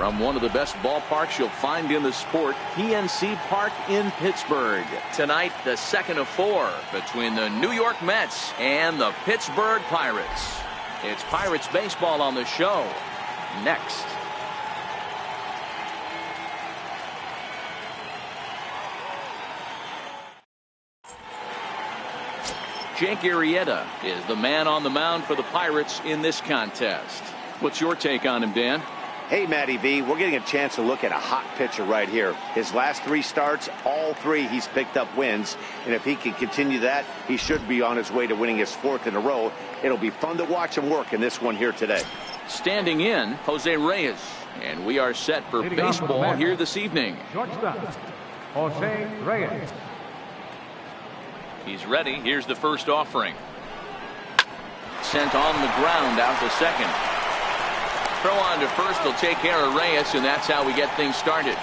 from one of the best ballparks you'll find in the sport, PNC Park in Pittsburgh. Tonight, the second of 4 between the New York Mets and the Pittsburgh Pirates. It's Pirates baseball on the show next. Jake Arrieta is the man on the mound for the Pirates in this contest. What's your take on him, Dan? Hey, Matty V, we're getting a chance to look at a hot pitcher right here. His last 3 starts, all 3 he's picked up wins. And if he can continue that, he should be on his way to winning his 4th in a row. It'll be fun to watch him work in this one here today. Standing in, Jose Reyes. And we are set for baseball here this evening. Shortstop, Jose Reyes. He's ready. Here's the first offering. Sent on the ground out to second. Throw on to first will take care of Reyes, and that's how we get things started.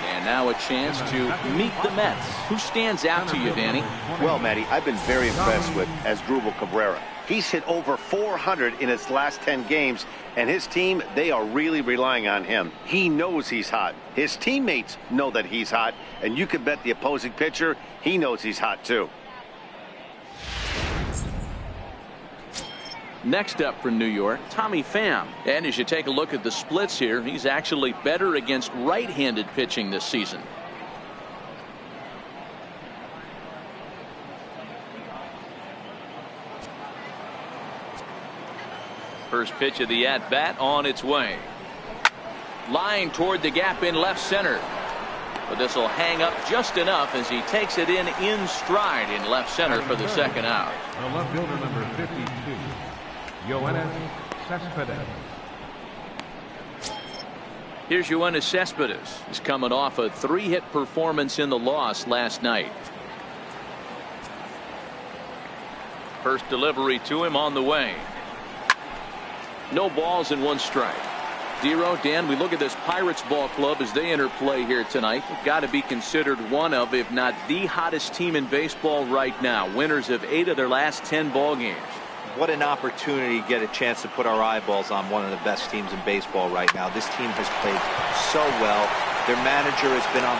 And now a chance to meet the Mets. Who stands out to you, Danny? Well, Matty, I've been very impressed with Asdrubal Cabrera. He's hit over 400 in his last 10 games, and his team, they are really relying on him. He knows he's hot. His teammates know that he's hot, and you can bet the opposing pitcher, he knows he's hot too. Next up for New York, Tommy Pham. And as you take a look at the splits here, he's actually better against right-handed pitching this season. First pitch of the at-bat on its way. Line toward the gap in left center. But this will hang up just enough as he takes it in stride in left center for the second out. The left fielder, number 52. Yoenis Cespedes. Here's Yoenis Cespedes. He's coming off a 3-hit performance in the loss last night. First delivery to him on the way. No balls and 1 strike. Dero, Dan, we look at this Pirates ball club as they enter play here tonight. They've got to be considered one of, if not the hottest team in baseball right now. Winners of 8 of their last 10 ball games. What an opportunity to get a chance to put our eyeballs on one of the best teams in baseball right now. This team has played so well. Their manager has been on.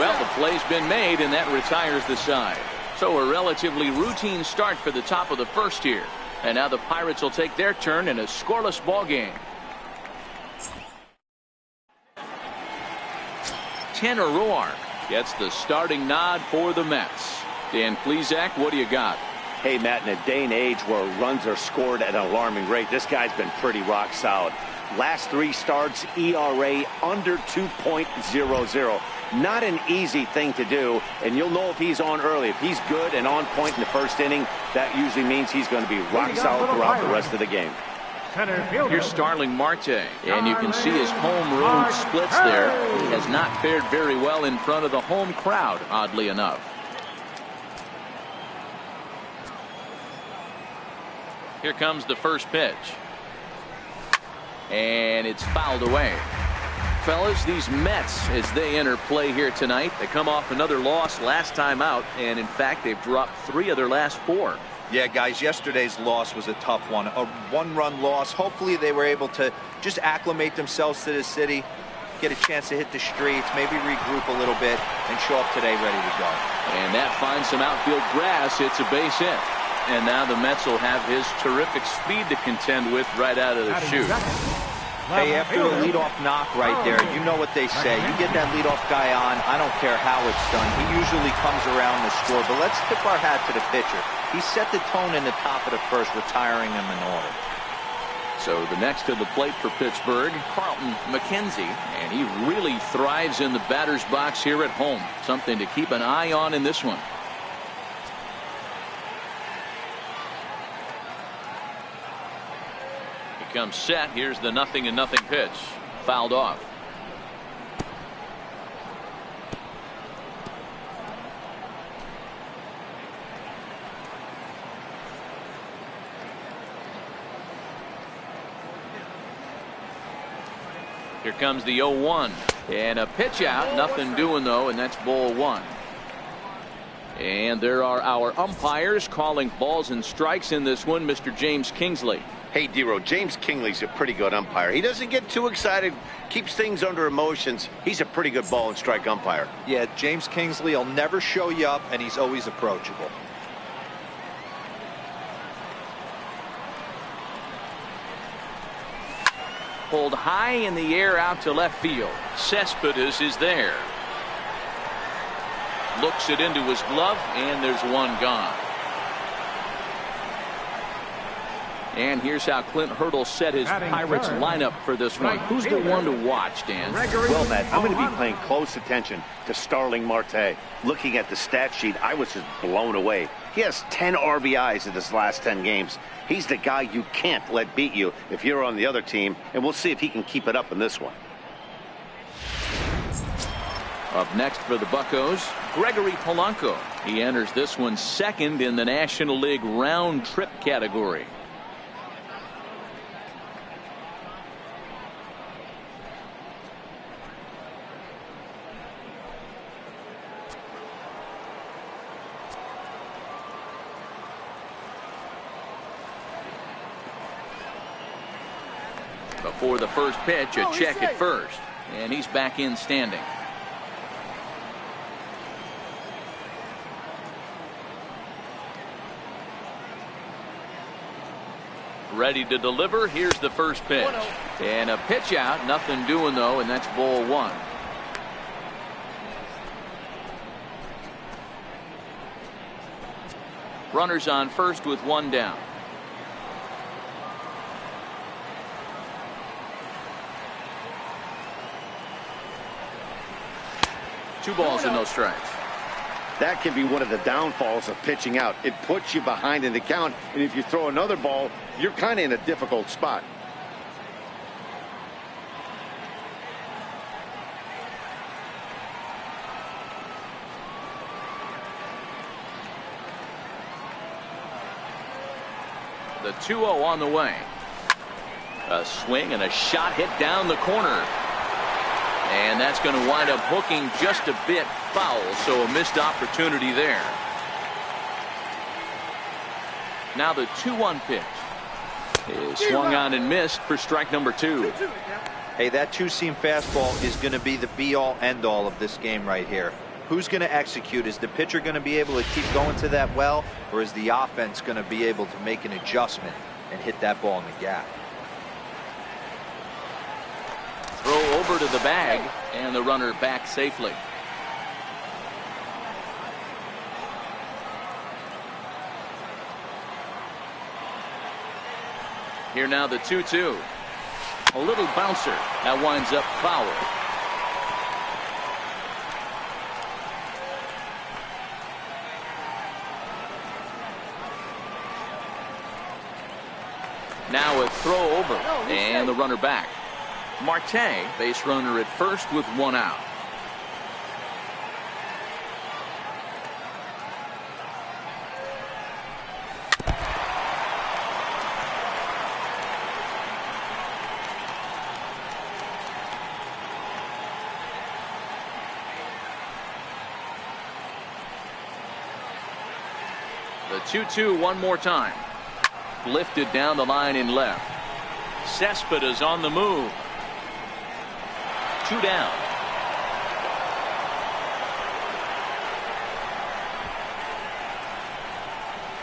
Well, the play's been made, and that retires the side. So a relatively routine start for the top of the first here. And now the Pirates will take their turn in a scoreless ball game. Tanner Roark gets the starting nod for the Mets. Dan Plesac, what do you got? Hey, Matt, in a day and age where runs are scored at an alarming rate, this guy's been pretty rock solid. Last 3 starts, ERA under 2.00. Not an easy thing to do, and you'll know if he's on early. If he's good and on point in the first inning, that usually means he's going to be rock solid throughout the rest of the game. Here's Starling Marte, and you can see his home road splits there. He has not fared very well in front of the home crowd, oddly enough. Here comes the first pitch. And it's fouled away. Fellas, these Mets, as they enter play here tonight, they come off another loss last time out, and in fact they've dropped 3 of their last 4. Yeah, guys, yesterday's loss was a tough one. A 1-run loss. Hopefully they were able to just acclimate themselves to the city, get a chance to hit the streets, maybe regroup a little bit, and show up today ready to go. And that finds some outfield grass. It's a base hit. And now the Mets will have his terrific speed to contend with right out of the chute. Hey, after the leadoff knock right there, you know what they say. You get that leadoff guy on, I don't care how it's done. He usually comes around the score. But let's tip our hat to the pitcher. He set the tone in the top of the first, retiring him in order. So the next to the plate for Pittsburgh, Carlton McKenzie. And he really thrives in the batter's box here at home. Something to keep an eye on in this one. Comes set. Here's the 0-0 pitch. Fouled off. Here comes the 0-1 and a pitch out. Nothing doing though, and that's ball 1. And there are our umpires calling balls and strikes in this one. Mr. James Kingsley. Hey, Dero, James Kingley's a pretty good umpire. He doesn't get too excited, keeps things under emotions. He's a pretty good ball and strike umpire. Yeah, James Kingsley will never show you up, and he's always approachable. Pulled high in the air out to left field. Cespedes is there. Looks it into his glove, and there's one gone. And here's how Clint Hurdle set his Pirates lineup for this one. Who's the one to watch, Dan? Well, Matt, I'm going to be paying close attention to Starling Marte. Looking at the stat sheet, I was just blown away. He has 10 RBIs in his last 10 games. He's the guy you can't let beat you if you're on the other team, and we'll see if he can keep it up in this one. Up next for the Buccos, Gregory Polanco. He enters this one second in the National League round trip category. Before the first pitch, a check at first, and he's back in standing. Ready to deliver. Here's the first pitch. And a pitch out. Nothing doing, though, and that's ball one. Runners on first with one down. Two balls and no strikes. That can be one of the downfalls of pitching out. It puts you behind in the count, and if you throw another ball, you're kind of in a difficult spot. The 2-0 on the way. A swing and a shot hit down the corner. And that's going to wind up hooking just a bit foul, so a missed opportunity there. Now the 2-1 pitch is swung on and missed for strike number 2. Hey, that two-seam fastball is going to be the be-all, end-all of this game right here. Who's going to execute? Is the pitcher going to be able to keep going to that well, or is the offense going to be able to make an adjustment and hit that ball in the gap? Throw over to the bag, and the runner back safely. Here now the 2-2. A little bouncer. That winds up foul. Now a throw over, and the runner back. Marte, base runner at first with one out. The 2-2 one more time. Lifted down the line in left. Cespedes on the move. 2 down.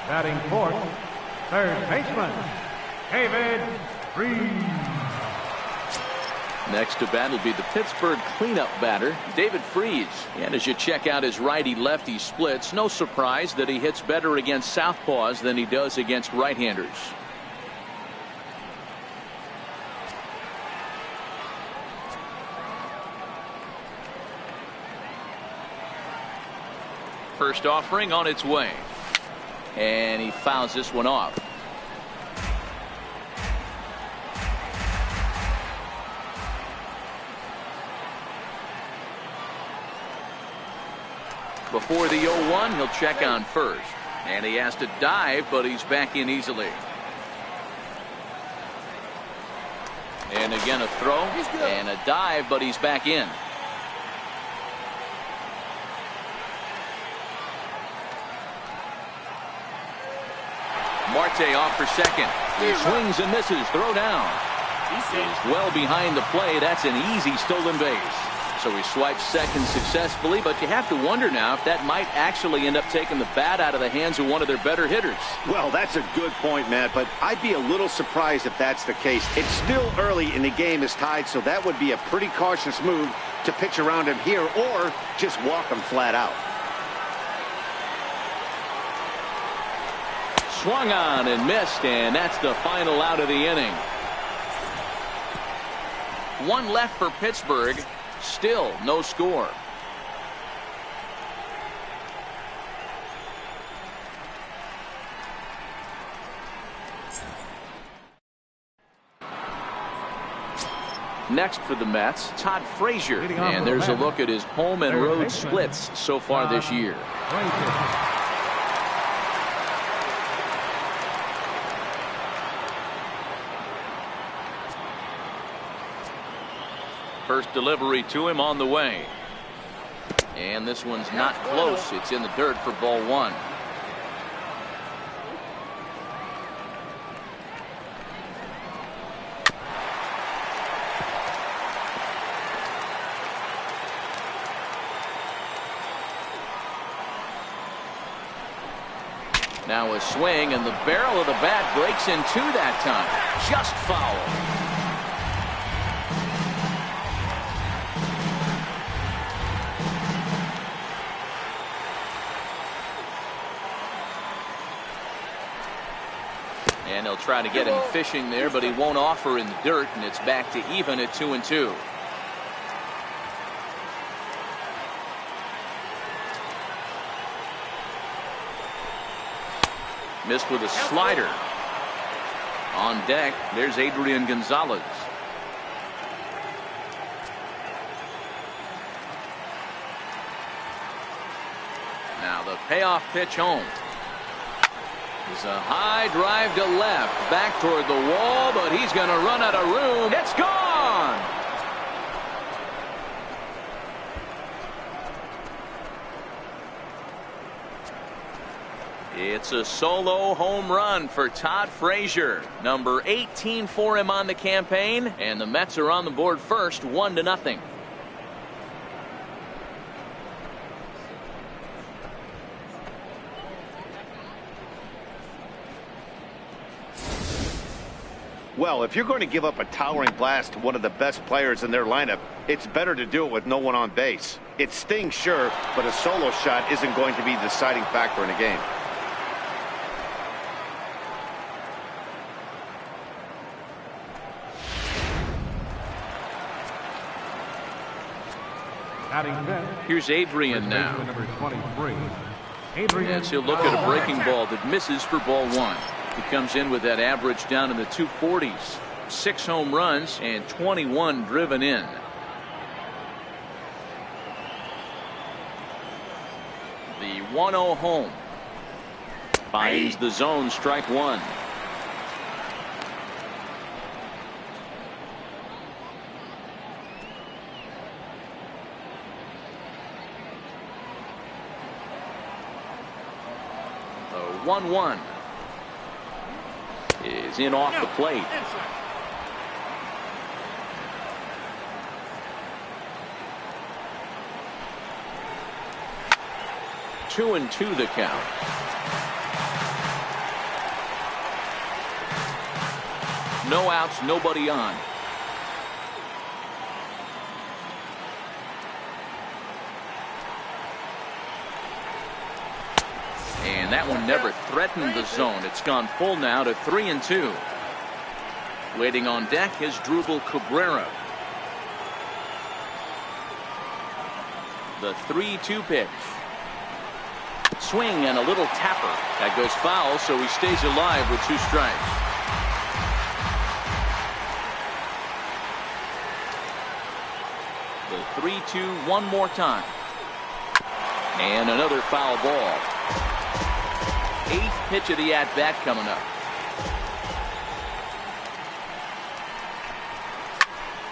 Batting fourth, third baseman, David Freese. Next to bat will be the Pittsburgh cleanup batter, David Freese. And as you check out his righty-lefty splits, no surprise that he hits better against southpaws than he does against right-handers. First offering on its way. And he fouls this one off. Before the 0-1, he'll check on first. And he has to dive, but he's back in easily. And again a throw and a dive, but he's back in. Marte off for second. He swings and misses. Throw down. Is well behind the play. That's an easy stolen base. So he swipes second successfully, but you have to wonder now if that might actually end up taking the bat out of the hands of one of their better hitters. Well, that's a good point, Matt, but I'd be a little surprised if that's the case. It's still early and the game is tied, so that would be a pretty cautious move to pitch around him here or just walk him flat out. Swung on and missed, and that's the final out of the inning. One left for Pittsburgh. Still no score. Next for the Mets, Todd Frazier. And there's a look at his home and road splits so far this year. First delivery to him on the way. And this one's not close. It's in the dirt for ball one. Now a swing, and the barrel of the bat breaks in two that time. Just foul. And he'll try to get him fishing there, but he won't offer in the dirt, and it's back to even at 2-2. Missed with a slider. On deck, there's Adrian Gonzalez. Now the payoff pitch home. It's a high drive to left, back toward the wall, but he's going to run out of room. It's gone! It's a solo home run for Todd Frazier. Number 18 for him on the campaign, and the Mets are on the board first, 1-0. Well, if you're going to give up a towering blast to one of the best players in their lineup, it's better to do it with no one on base. It stings, sure, but a solo shot isn't going to be the deciding factor in a game. Here's Adrian now. Yes, he'll look at a breaking ball that misses for ball one. He comes in with that average down in the 240s. 6 home runs and 21 driven in. The 1-0 home. Finds the zone, strike one. The 1-1. Is in off the plate. Two and two the count. No outs, nobody on. And that one never threatened the zone. It's gone full now to 3-2. Waiting on deck is Drupal Cabrera. The 3-2 pitch. Swing and a little tapper. That goes foul, so he stays alive with 2 strikes. The 3-2 one more time. And another foul ball. 8th pitch of the at-bat coming up.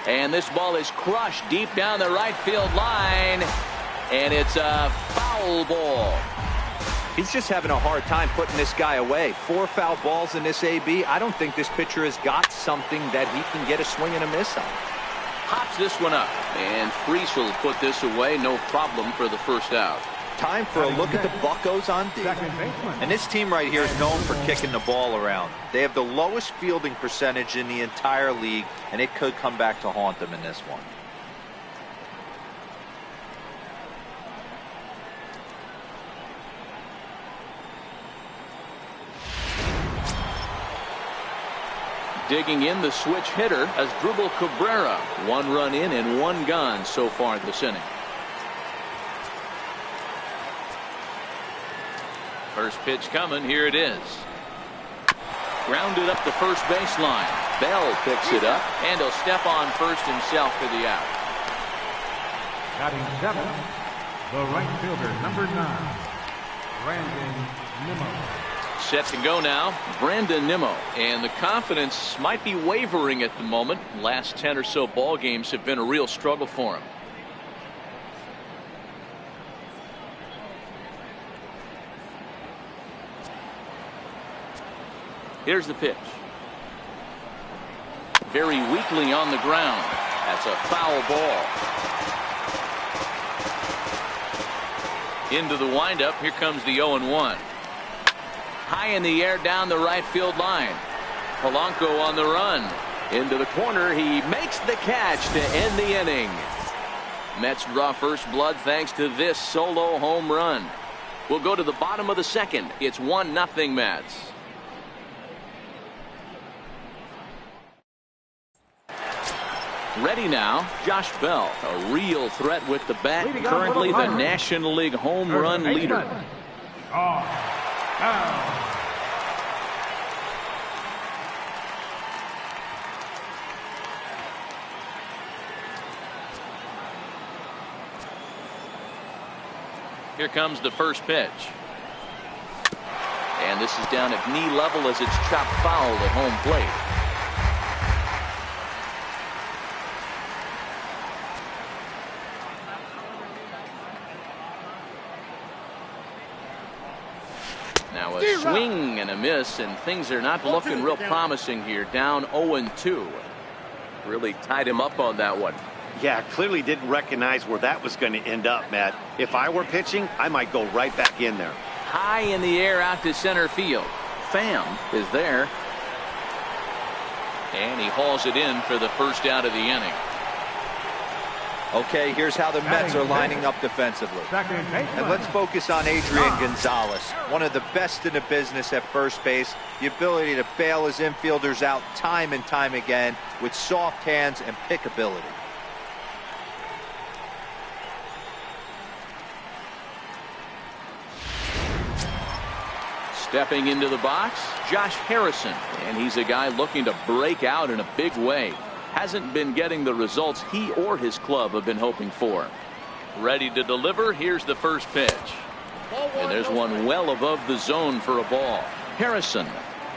And this ball is crushed deep down the right field line. And it's a foul ball. He's just having a hard time putting this guy away. 4 foul balls in this AB. I don't think this pitcher has got something that he can get a swing and a miss on. Pops this one up, and Freese will put this away, no problem for the first out. Time for a look at the Buccos on D. And this team right here is known for kicking the ball around. They have the lowest fielding percentage in the entire league, and it could come back to haunt them in this one. Digging in, the switch hitter as Drupal Cabrera. 1 run in and 1 gone so far this inning. First pitch coming. Here it is. Grounded up the first baseline. Bell picks it up, and he'll step on first himself for the out. Batting 7, the right fielder, number 9, Brandon Nimmo. Set to go now, Brandon Nimmo, and the confidence might be wavering at the moment. Last 10 or so ball games have been a real struggle for him. Here's the pitch. Very weakly on the ground. That's a foul ball. Into the windup. Here comes the 0-1. High in the air down the right field line. Polanco on the run. Into the corner. He makes the catch to end the inning. Mets draw first blood thanks to this solo home run. We'll go to the bottom of the second. It's 1-0 Mets. Ready now, Josh Bell, a real threat with the bat, currently the National League home run leader. Here comes the first pitch. And this is down at knee level as it's chopped foul at home plate. Now a swing and a miss, and things are not looking real promising here. Down 0-2. Really tied him up on that one. Yeah, clearly didn't recognize where that was going to end up, Matt. If I were pitching, I might go right back in there. High in the air out to center field. Pham is there. And he hauls it in for the first out of the inning. Okay, here's how the Mets are lining up defensively. And let's focus on Adrian Gonzalez, one of the best in the business at first base. The ability to bail his infielders out time and time again with soft hands and pickability. Stepping into the box, Josh Harrison, and he's a guy looking to break out in a big way. Hasn't been getting the results he or his club have been hoping for. Ready to deliver. Here's the first pitch. And there's one well above the zone for a ball. Harrison,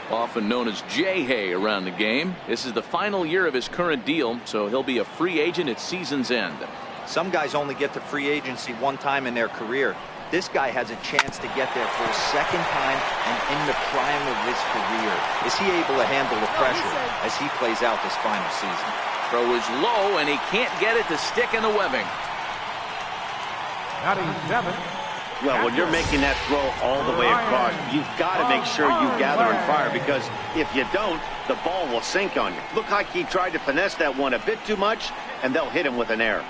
often known as J-Hay around the game. This is the final year of his current deal, so he'll be a free agent at season's end. Some guys only get to free agency one time in their career. This guy has a chance to get there for a second time and in the prime of his career. Is he able to handle the pressure as he plays out this final season? Throw is low, and he can't get it to stick in the webbing. Batting 7. Well, when you're making that throw all the way across, you've got to make sure you gather and fire, because if you don't, the ball will sink on you. Look like he tried to finesse that one a bit too much, and they'll hit him with an error.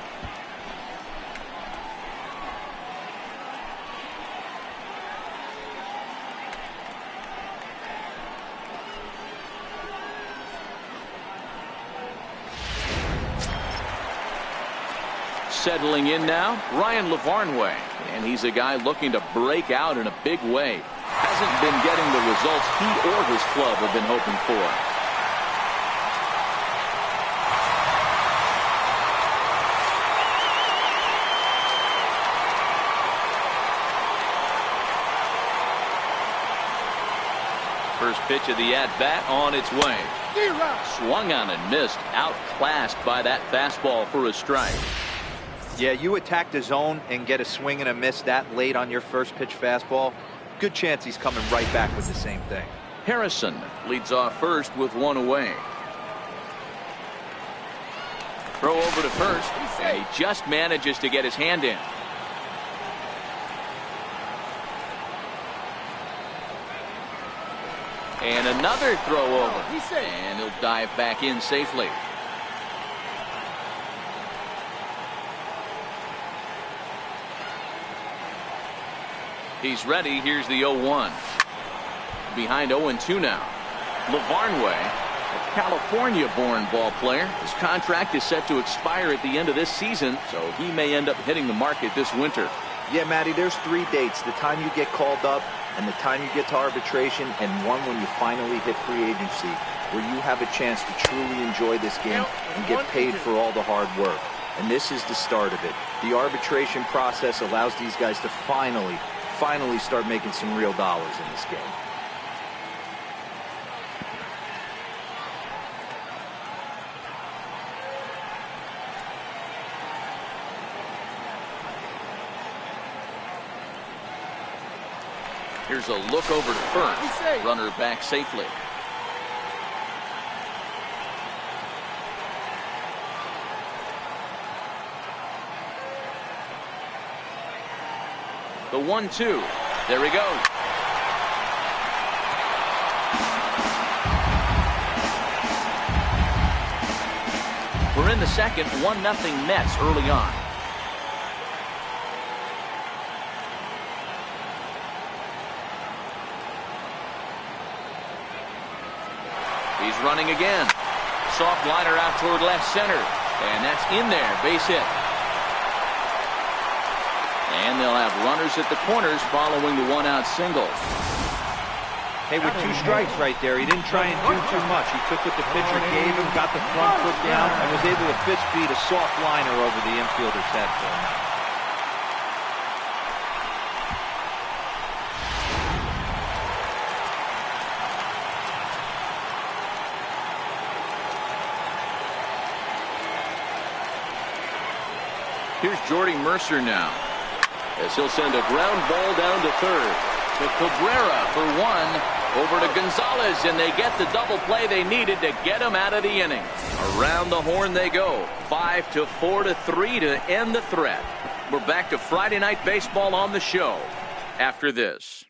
Settling in now, Ryan Lavarnway, and he's a guy looking to break out in a big way. Hasn't been getting the results he or his club have been hoping for. First pitch of the at-bat on its way. Swung on and missed, outclassed by that fastball for a strike. Yeah, you attack the zone and get a swing and a miss that late on your first pitch fastball. good chance he's coming right back with the same thing. Harrison leads off first with one away. Throw over to first, and he just manages to get his hand in. And another throw over, and he'll dive back in safely. He's ready. Here's the 0-1. Behind 0-2 now. LaVarnway, a California-born ball player. His contract is set to expire at the end of this season, so he may end up hitting the market this winter. Yeah, Matty, there's 3 dates. The time you get called up, and the time you get to arbitration, and one when you finally hit free agency, where you have a chance to truly enjoy this game and get paid for all the hard work. And this is the start of it. The arbitration process allows these guys to finally start making some real dollars in this game. Here's a look over to first. Runner back safely. The 1-2. There he goes. We're in the second. 1-0 Mets early on. He's running again. Soft liner out toward left center. And that's in there. Base hit. And they'll have runners at the corners following the one-out single. Hey, with 2 strikes right there, he didn't try and do too much. He took what the pitcher gave him, got the front foot down, and was able to fist feed a soft liner over the infielder's head for him. Here's Jordy Mercer now, as he'll send a ground ball down to third. To Cabrera for 1. Over to Gonzalez, and they get the double play they needed to get him out of the inning. Around the horn they go. 5-4-3 to end the threat. We're back to Friday Night Baseball on the show after this.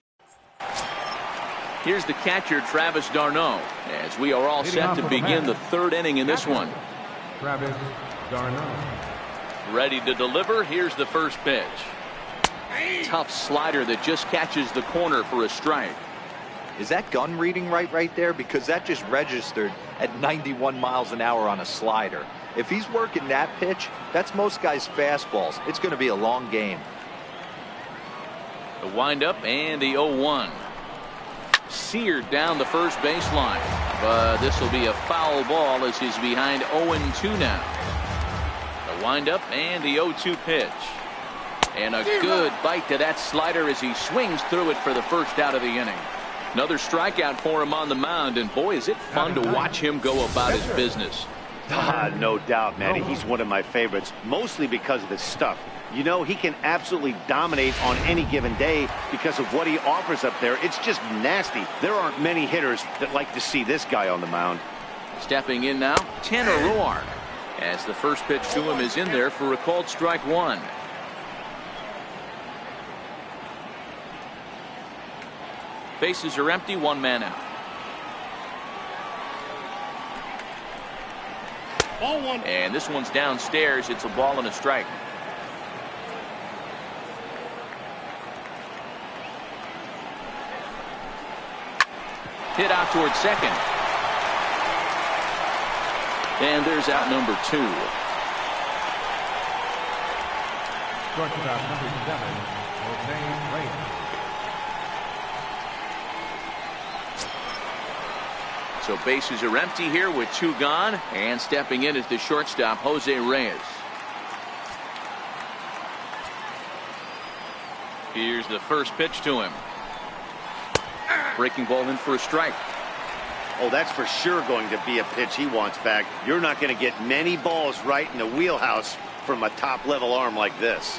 Here's the catcher, Travis d'Arnaud, as we are all set to begin the 3rd inning in this one. Travis d'Arnaud. Ready to deliver. Here's the first pitch. Tough slider that just catches the corner for a strike. Is that gun reading right there? Because that just registered at 91 miles an hour on a slider. If he's working that pitch, that's most guys' fastballs. It's going to be a long game. The windup and the 0-1. Seared down the first baseline. But this will be a foul ball as he's behind 0-2 now. The windup and the 0-2 pitch. And a good bite to that slider as he swings through it for the first out of the inning. Another strikeout for him on the mound, and boy, is it fun to watch him go about his business. No doubt, Manny. He's one of my favorites, mostly because of his stuff. You know, he can absolutely dominate on any given day because of what he offers up there. It's just nasty. There aren't many hitters that like to see this guy on the mound. Stepping in now, Tanner Roark, as the first pitch to him is in there for a called strike 1. Bases are empty, 1 man out. Ball 1. And this one's downstairs. It's a ball and a strike. Hit out towards second. And there's out number 2. Shortstop number 7, Jose Reyes. So bases are empty here with 2 gone, and stepping in is the shortstop, Jose Reyes. Here's the first pitch to him. Breaking ball in for a strike. Oh, that's for sure going to be a pitch he wants back. You're not going to get many balls right in the wheelhouse from a top-level arm like this.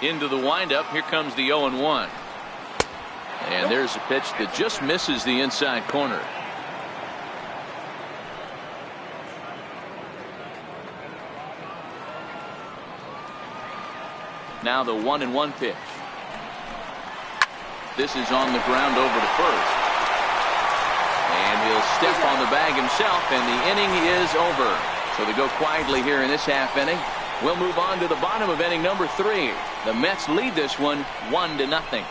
Into the windup. Here comes the 0-1. And there's a pitch that just misses the inside corner. Now the 1-1 pitch. This is on the ground over to first. And he'll step on the bag himself, and the inning is over. So they go quietly here in this half inning. We'll move on to the bottom of inning number 3. The Mets lead this one 1-0.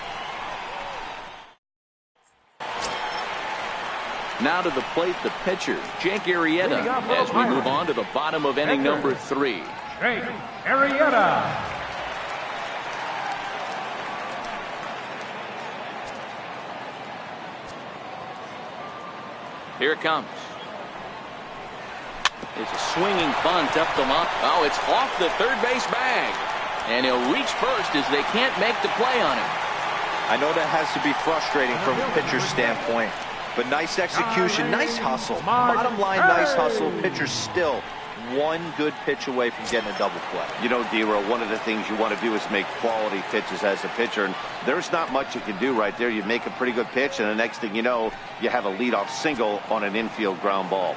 Now to the plate, the pitcher, Jake Arrieta, as we move on to the bottom of inning number 3. Jake Arrieta. Here it comes. It's a swinging bunt up the line. Oh, it's off the third base bag. And he'll reach first as they can't make the play on him. I know that has to be frustrating from a pitcher's standpoint, but nice execution, nice hustle. Bottom line, nice hustle. Pitcher's still one good pitch away from getting a double play. You know, D-Row, one of the things you want to do is make quality pitches as a pitcher, and there's not much you can do right there. You make a pretty good pitch, and the next thing you know, you have a leadoff single on an infield ground ball.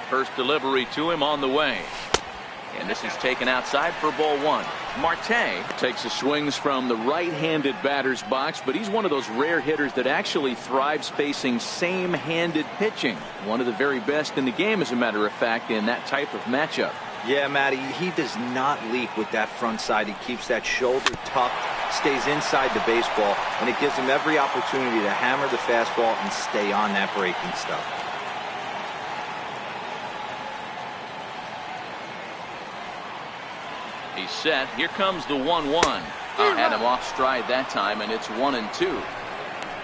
First delivery to him on the way. And this is taken outside for ball 1. Marte takes the swings from the right-handed batter's box, but he's one of those rare hitters that actually thrives facing same-handed pitching. One of the very best in the game, as a matter of fact, in that type of matchup. Yeah, Matty, he does not leap with that front side. He keeps that shoulder tucked, stays inside the baseball, and it gives him every opportunity to hammer the fastball and stay on that breaking stuff. He's set. Here comes the 1-1. Had him off stride that time, and it's 1-2.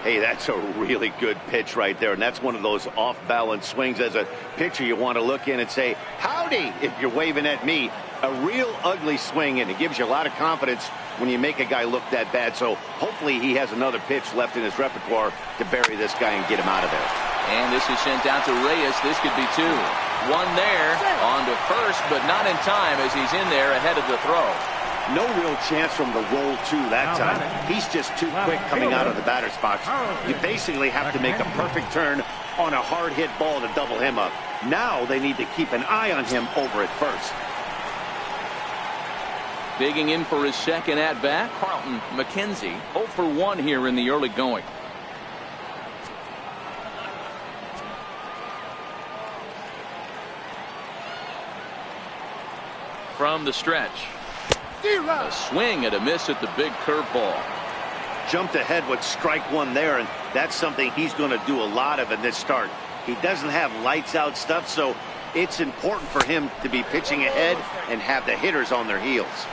Hey, that's a really good pitch right there, and that's one of those off-balance swings. As a pitcher, you want to look in and say, howdy, if you're waving at me. A real ugly swing, and it gives you a lot of confidence when you make a guy look that bad. So hopefully he has another pitch left in his repertoire to bury this guy and get him out of there. And this is sent out to Reyes. This could be 2. One there, on to first, but not in time as he's in there ahead of the throw. No real chance from the roll 2 that time. He's just too quick coming out of the batter's box. You basically have to make a perfect turn on a hard hit ball to double him up. Now they need to keep an eye on him over at first. Digging in for his second at-bat, Carlton McKenzie, 0 for 1 here in the early going. From the stretch. A swing and a miss at the big curveball. Jumped ahead with strike 1 there, and that's something he's going to do a lot of in this start. He doesn't have lights out stuff, so it's important for him to be pitching ahead and have the hitters on their heels.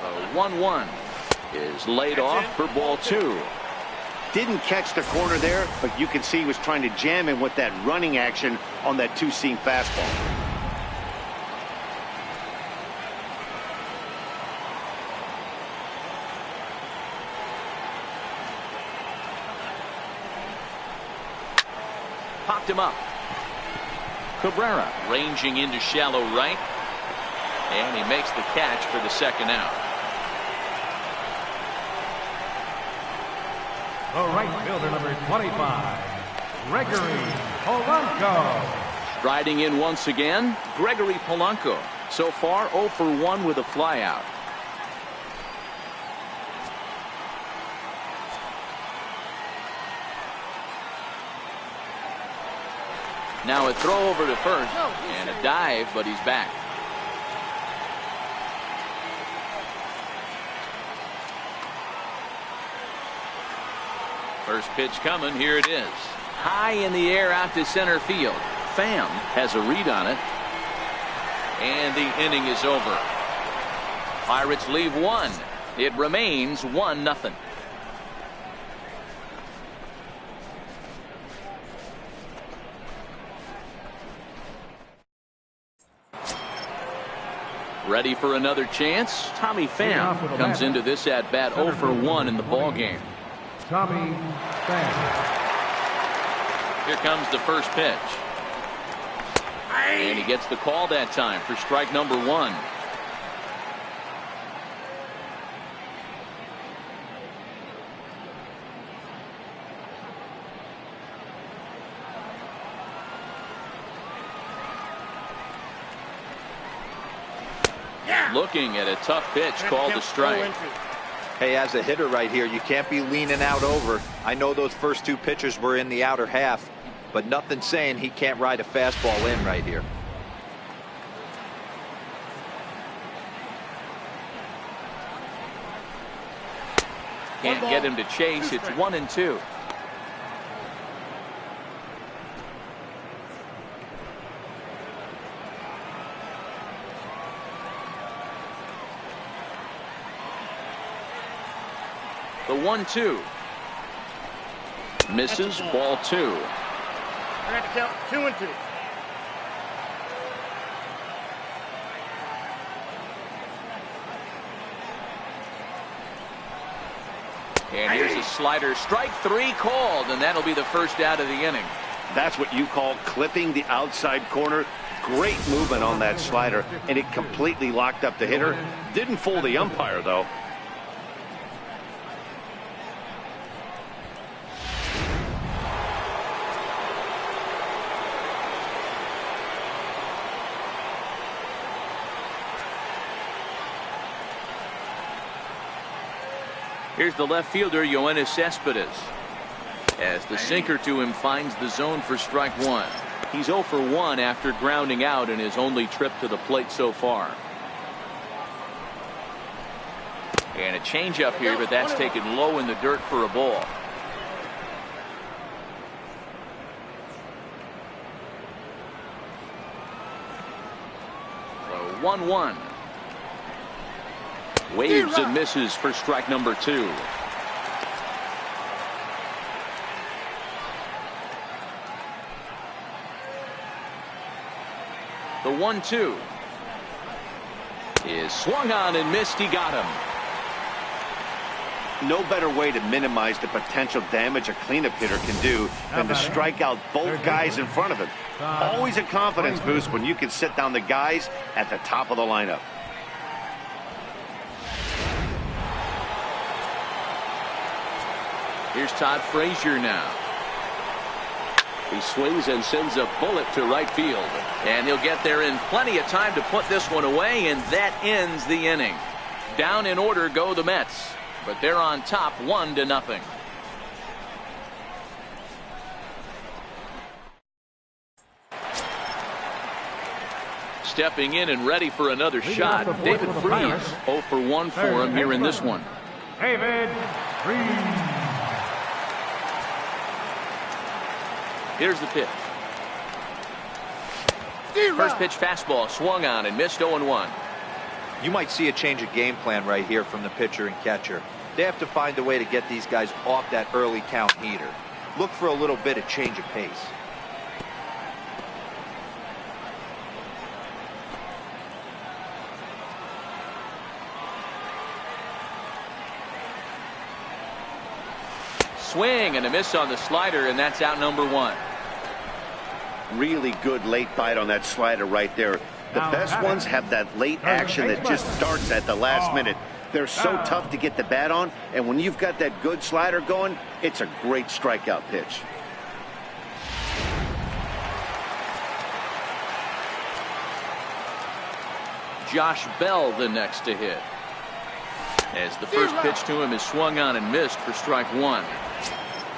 The 1-1 is laid off for ball 2. Didn't catch the corner there, but you can see he was trying to jam him with that running action on that 2-seam fastball. Popped him up. Cabrera ranging into shallow right. And he makes the catch for the second out. The right fielder, number 25, Gregory Polanco. Striding in once again, Gregory Polanco. So far, 0 for 1 with a flyout. Now a throw over to first, and a dive, but he's back. First pitch coming. Here it is. High in the air out to center field. Pham has a read on it. And the inning is over. Pirates leave 1. It remains 1-0. Ready for another chance? Tommy Pham comes into this at bat 0 for 1 in the ball game. Tommy Pham. Here comes the first pitch. And he gets the call that time for strike number 1. Looking at a tough pitch called a strike. Hey, as a hitter right here, you can't be leaning out over. I know those first 2 pitches were in the outer half, but nothing saying he can't ride a fastball in right here. Can't get him to chase. It's 1-2. The 1-2 misses, ball 2. I got to count 2-2. And here's a slider, strike 3 called, and that'll be the first out of the inning. That's what you call clipping the outside corner. Great movement on that slider, and it completely locked up the hitter. Didn't fool the umpire, though. Here's the left fielder, Yoenis Cespedes. As the sinker to him finds the zone for strike 1. He's 0 for 1 after grounding out in his only trip to the plate so far. And a changeup here, but that's taken low in the dirt for a ball. So 1-1. Waves and misses for strike number 2. The 1-2 is swung on and missed. He got him. No better way to minimize the potential damage a cleanup hitter can do than to strike out both guys in front of him. Always a confidence boost when you can sit down the guys at the top of the lineup. Here's Todd Frazier now. He swings and sends a bullet to right field. And he'll get there in plenty of time to put this one away, and that ends the inning. Down in order go the Mets, but they're on top 1-0. Stepping in and ready for another shot, David Freese. 0 for 1 for him here in this one. David Freese. Here's the pitch. First pitch fastball swung on and missed 0-1. You might see a change of game plan right here from the pitcher and catcher. They have to find a way to get these guys off that early count heater. Look for a little bit of change of pace. Swing and a miss on the slider, and that's out number 1. Really good late bite on that slider right there. The best ones have that late action that just starts at the last minute. They're so tough to get the bat on, and when you've got that good slider going, it's a great strikeout pitch. Josh Bell the next to hit. As the first pitch to him is swung on and missed for strike 1.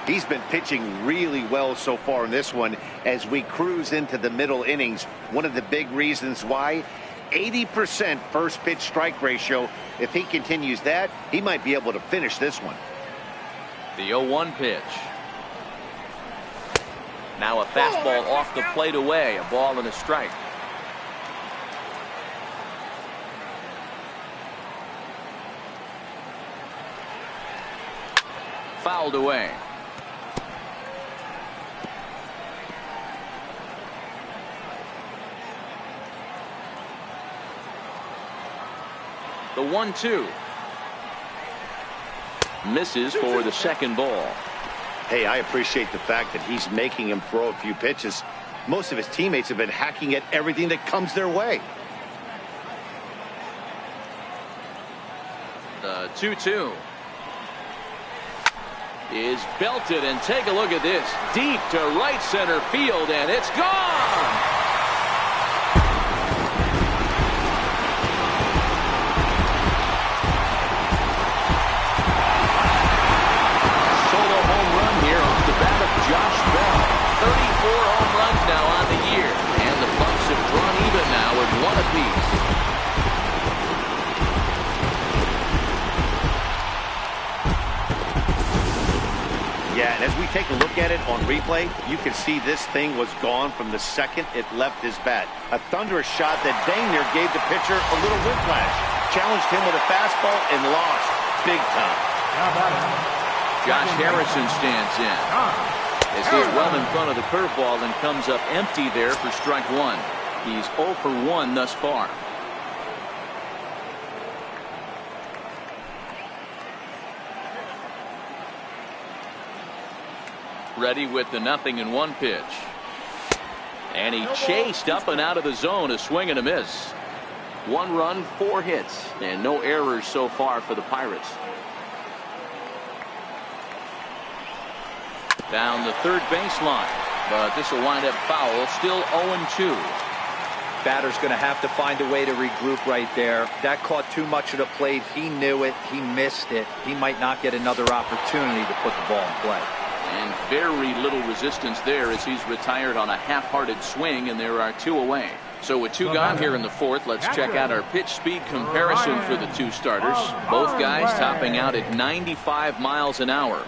He's been pitching really well so far in this one as we cruise into the middle innings. One of the big reasons why, 80% first pitch strike ratio. If he continues that, he might be able to finish this one. The 0-1 pitch. Now a fastball off the plate away, a ball and a strike. Fouled away. The 1-2. Misses for the second ball. Hey, I appreciate the fact that he's making him throw a few pitches. Most of his teammates have been hacking at everything that comes their way. The 2-2 is belted, and take a look at this. Deep to right center field, and it's gone. Solo home run here off the bat of Josh Bell. 34 home runs now on the year, and the Bucks have drawn even now at 1 apiece. Yeah, and as we take a look at it on replay, you can see this thing was gone from the second it left his bat. A thunderous shot that dang near gave the pitcher a little whiplash. Challenged him with a fastball and lost big time. Josh Harrison stands in as he's well in front of the curveball and comes up empty there for strike one. He's 0 for 1 thus far. Ready with the 0-1 pitch. And he chased up and out of the zone. A swing and a miss. 1 run, 4 hits, and no errors so far for the Pirates. Down the third baseline, but this will wind up foul. Still 0-2. Batter's going to have to find a way to regroup right there. That caught too much of the plate. He knew it. He missed it. He might not get another opportunity to put the ball in play. And very little resistance there as he's retired on a half-hearted swing, and there are 2 away. So with 2 gone here in the fourth, let's check out our pitch speed comparison for the 2 starters. Both guys topping out at 95 miles an hour.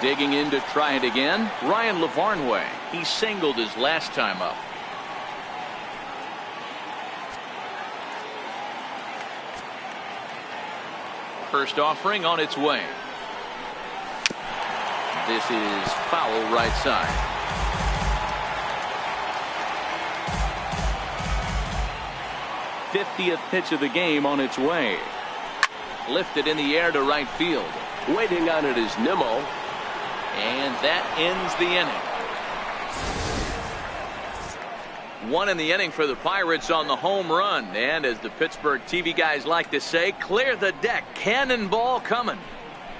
Digging in to try it again, Ryan Lavarnway. He singled his last time up. First offering on its way. This is foul right side. '50th pitch of the game on its way. Lifted in the air to right field. Waiting on it is Nimmo. And that ends the inning. 1 in the inning for the Pirates on the home run. And as the Pittsburgh TV guys like to say, clear the deck. Cannonball coming.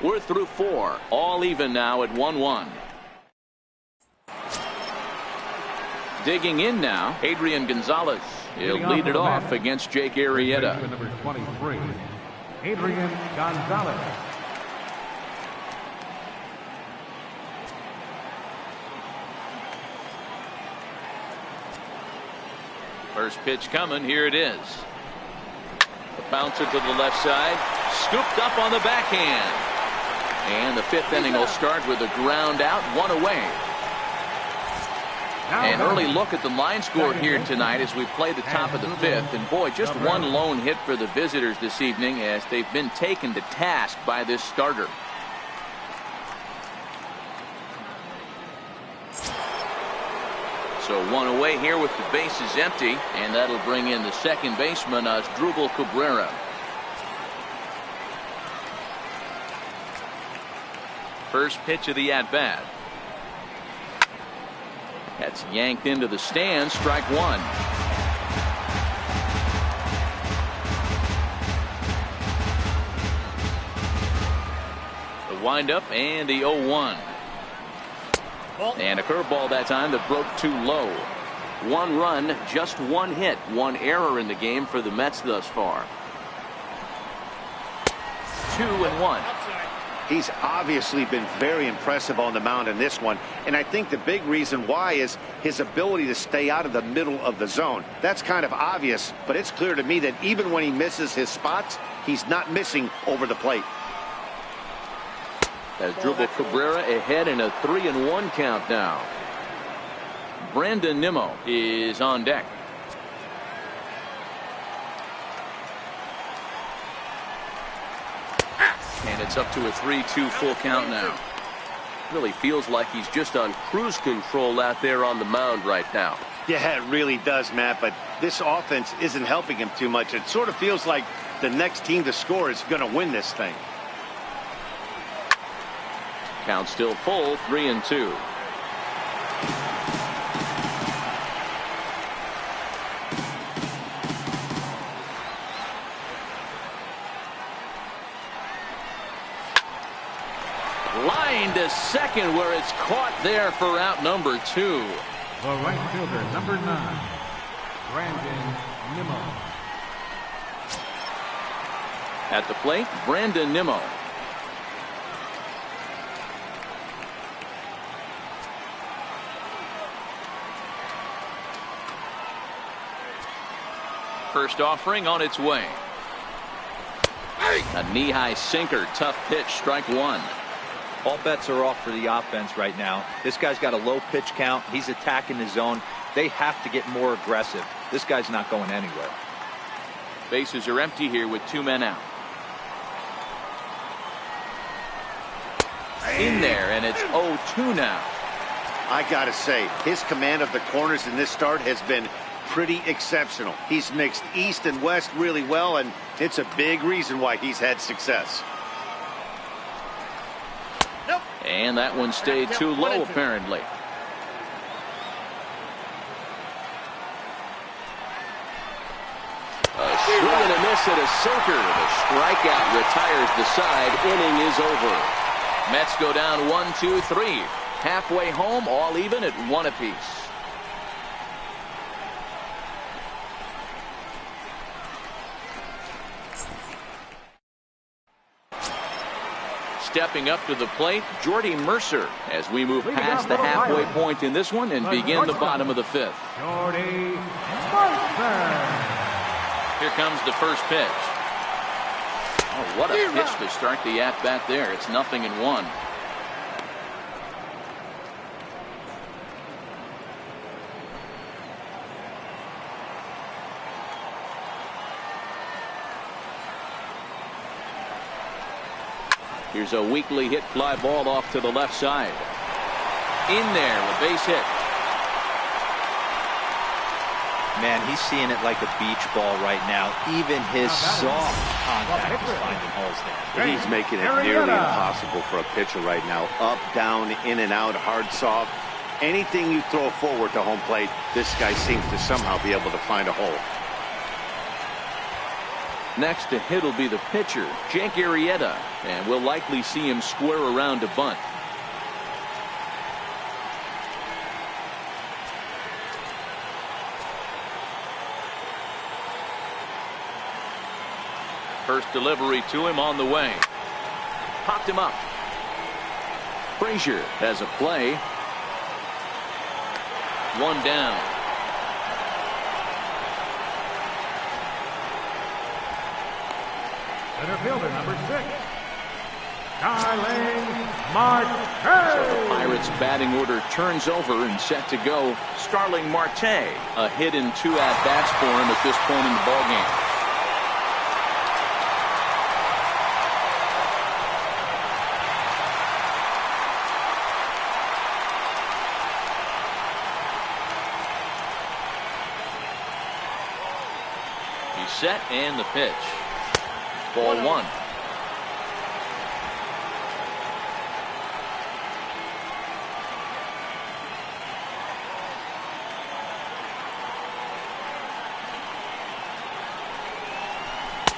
We're through 4. All even now at 1-1. Digging in now, Adrian Gonzalez. He'll lead it off against Jake Arrieta. Number 23, Adrian Gonzalez. First pitch coming. Here it is. The bouncer to the left side. Scooped up on the backhand. And the 5th inning will start with a ground out, 1 away. An early look at the line score here tonight as we play the top of the 5th. And boy, just 1 lone hit for the visitors this evening as they've been taken to task by this starter. So 1 away here with the bases empty, and that'll bring in the second baseman, Asdrubal Cabrera. First pitch of the at-bat. That's yanked into the stands, strike 1. The windup and the 0-1. And a curveball that time that broke too low. 1 run, just 1 hit, 1 error in the game for the Mets thus far. 2-1. He's obviously been very impressive on the mound in this one, and I think the big reason why is his ability to stay out of the middle of the zone. That's kind of obvious, but it's clear to me that even when he misses his spots, he's not missing over the plate. Asdrubal Cabrera ahead in a 3-1 count now. Brandon Nimmo is on deck. And it's up to a 3-2 full count now. Really feels like he's just on cruise control out there on the mound right now. Yeah, it really does, Matt, but this offense isn't helping him too much. It sort of feels like the next team to score is going to win this thing. Count still full, 3-2. Line to second, where it's caught there for out number 2. The right fielder, number 9, Brandon Nimmo. At the plate, Brandon Nimmo. First offering on its way. A knee-high sinker, tough pitch, strike 1. All bets are off for the offense right now. This guy's got a low pitch count. He's attacking the zone. They have to get more aggressive. This guy's not going anywhere. Bases are empty here with 2 men out. In there, and it's 0-2 now. I gotta say, his command of the corners in this start has been pretty exceptional. He's mixed east and west really well, and it's a big reason why he's had success. And that one stayed too low, apparently. A swing and a miss at a sinker. The strikeout retires the side. Inning is over. Mets go down 1-2-3. Halfway home, all even at 1 apiece. Stepping up to the plate, Jordy Mercer, as we move past the halfway point in this one and begin the bottom of the 5th. Jordy Mercer. Here comes the first pitch. Oh, what a pitch to start the at-bat there. It's 0-1. Here's a weakly hit fly ball off to the left side. In there, a base hit. Man, he's seeing it like a beach ball right now. Even his soft contact is finding holes there. He's making it nearly impossible for a pitcher right now. Up, down, in and out, hard, soft. Anything you throw forward to home plate, this guy seems to somehow be able to find a hole. Next to hit will be the pitcher, Jake Arrieta, and we'll likely see him square around to bunt. First delivery to him on the way. Popped him up. Frazier has a play. 1 down. Center fielder, number 6, Starling Marte. So the Pirates' batting order turns over and set to go. Starling Marte, a hit in 2 at-bats for him at this point in the ballgame. He's set and the pitch. Ball 1.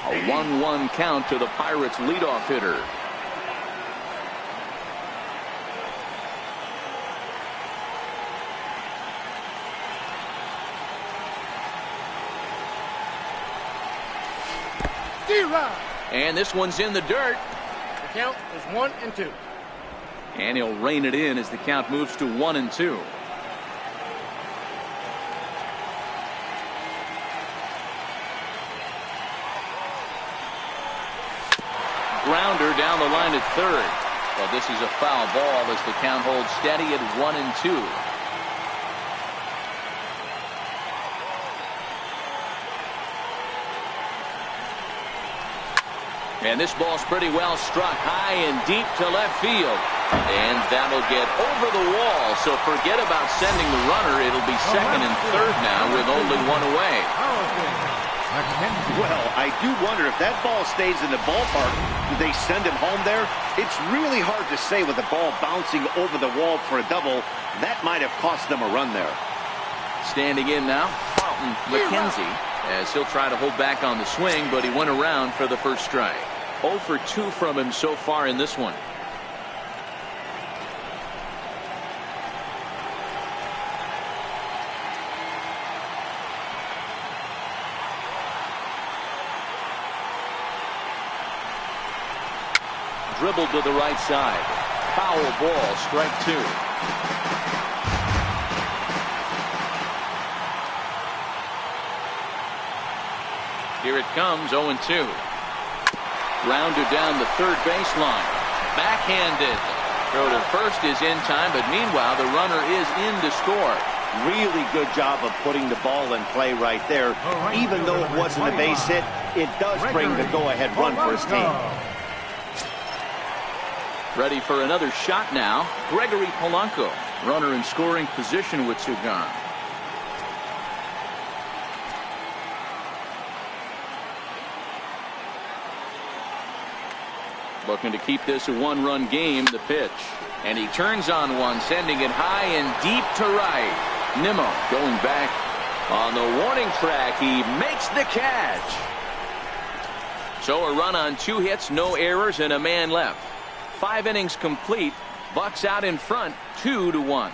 A 1-1 count to the Pirates' leadoff hitter. And this one's in the dirt. The count is 1-2. And he'll rein it in as the count moves to 1-2. Grounder down the line at third. Well, this is a foul ball as the count holds steady at 1-2. And this ball's pretty well struck high and deep to left field. And that'll get over the wall. So forget about sending the runner. It'll be second and third now with only one away. Well, I do wonder if that ball stays in the ballpark, do they send him home there? It's really hard to say with the ball bouncing over the wall for a double. That might have cost them a run there. Standing in now, Mlb18, as he'll try to hold back on the swing, but he went around for the first strike. 0 for 2 from him so far in this one. Dribbled to the right side. Foul ball, strike 2. Here it comes, 0-2. Grounded down the third baseline. Backhanded. Throw to first is in time, but meanwhile the runner is in to score. Really good job of putting the ball in play right there. Even though it wasn't a base hit, it does bring the go-ahead run for his team. Ready for another shot now. Gregory Polanco, runner in scoring position with 2 gone. Looking to keep this a 1-run game. The pitch, and he turns on one, sending it high and deep to right. Nimmo going back on the warning track. He makes the catch. So a run on 2 hits, no errors, and a man left. 5 innings complete. Bucks out in front, 2-1.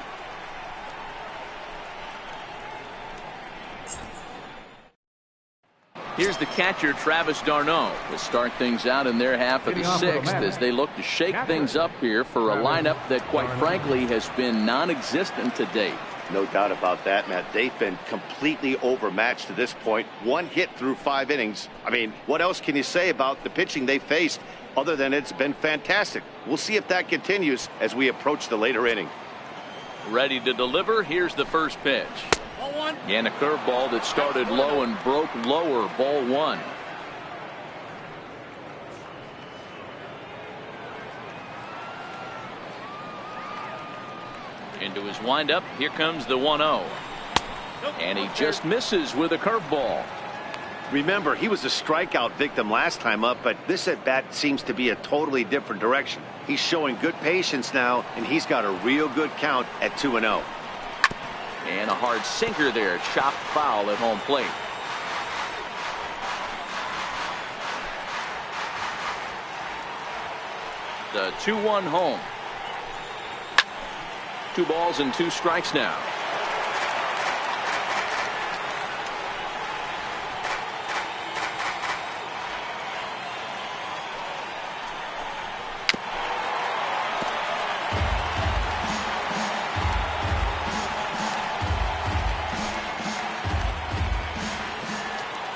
Here's the catcher, Travis d'Arnaud, to start things out in their half of the 6th as they look to shake things up here for a lineup that, quite frankly, has been non-existent to date. No doubt about that, Matt. They've been completely overmatched to this point. 1 hit through 5 innings. I mean, what else can you say about the pitching they faced other than it's been fantastic? We'll see if that continues as we approach the later inning. Ready to deliver. Here's the first pitch. And a curveball that started low and broke lower. Ball 1. Into his windup. Here comes the 1-0. And he just misses with a curveball. Remember, he was a strikeout victim last time up, but this at bat seems to be a totally different direction. He's showing good patience now, and he's got a real good count at 2-0. And a hard sinker there, chopped foul at home plate. The 2-1 home. 2 balls and 2 strikes now.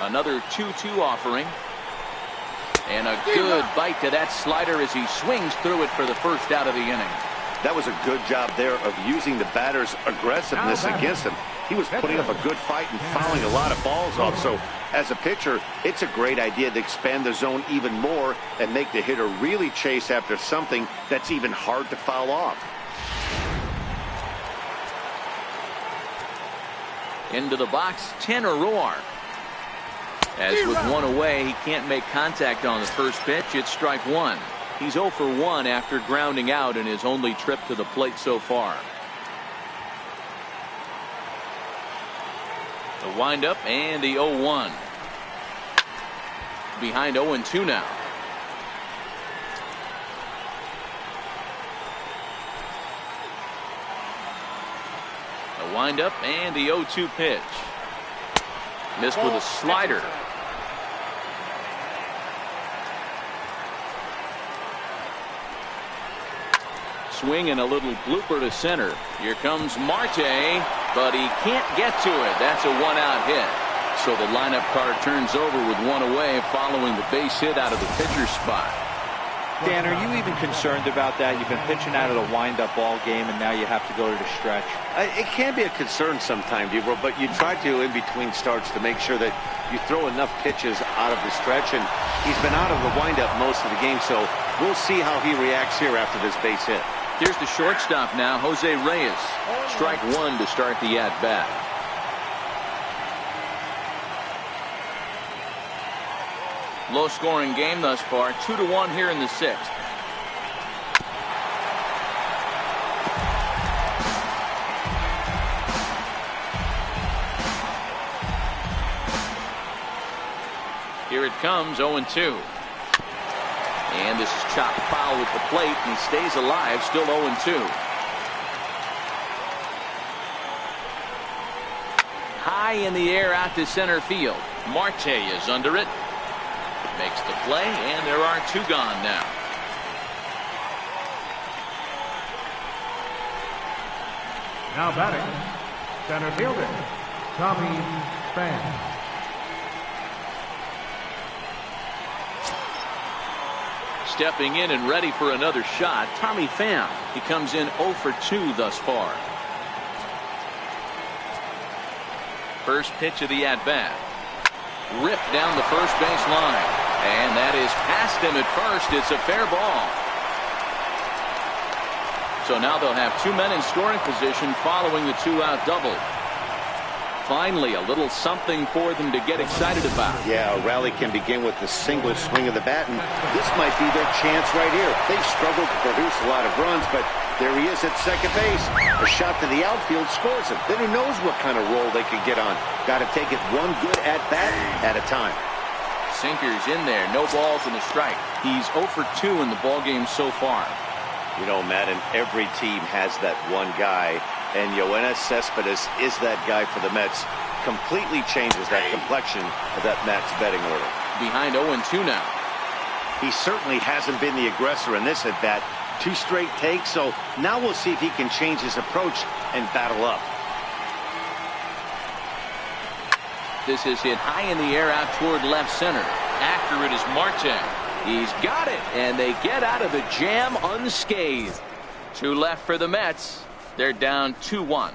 Another 2-2 offering. And a good bite to that slider as he swings through it for the first out of the inning. That was a good job there of using the batter's aggressiveness against him. He was putting up a good fight and fouling a lot of balls off. So as a pitcher, it's a great idea to expand the zone even more and make the hitter really chase after something that's even hard to foul off. Into the box, Tanner Roar. As with 1 away, he can't make contact on the first pitch. It's strike 1. He's 0 for 1 after grounding out in his only trip to the plate so far. The windup and the 0-1. Behind 0-2 now. The windup and the 0-2 pitch. Missed with a slider. Swing and a little blooper to center. Here comes Marte, but he can't get to it. That's a 1-out hit. So the lineup card turns over with 1 away following the base hit out of the pitcher's spot. Dan, are you even concerned about that? You've been pitching out of the wind-up ball game, and now you have to go to the stretch. It can be a concern sometimes, Ebro, but you try to, in between starts, to make sure that you throw enough pitches out of the stretch, and he's been out of the windup most of the game, so we'll see how he reacts here after this base hit. Here's the shortstop now, Jose Reyes. Strike one to start the at-bat. Low-scoring game thus far, 2-1 here in the sixth. Here it comes, 0-2. And this is chopped foul with the plate, and he stays alive, still 0-2. High in the air out to center field. Marte is under it. Makes the play, and there are two gone now. Now batting, center fielder, Tommy Pham. Stepping in and ready for another shot, Tommy Pham. He comes in 0 for 2 thus far. First pitch of the at-bat. Ripped down the first base line. And that is past him at first. It's a fair ball. So now they'll have two men in scoring position following the two-out double. Finally, a little something for them to get excited about. Yeah, a rally can begin with the single swing of the bat, and this might be their chance right here. They've struggled to produce a lot of runs, but there he is at second base. A shot to the outfield scores him. Then who knows what kind of roll they could get on. Got to take it one good at-bat at a time. Sinkers in there, no balls and a strike. He's 0 for 2 in the ballgame so far. You know, Madden, every team has that one guy, and Yoenis Cespedes is that guy for the Mets. Completely changes that complexion of that Mets betting order. Behind 0-2 now. He certainly hasn't been the aggressor in this at-bat. 2 straight takes, so now we'll see if he can change his approach and battle up. This is hit high in the air out toward left center. After it is Marte. He's got it, and they get out of the jam unscathed. 2 left for the Mets. They're down 2-1.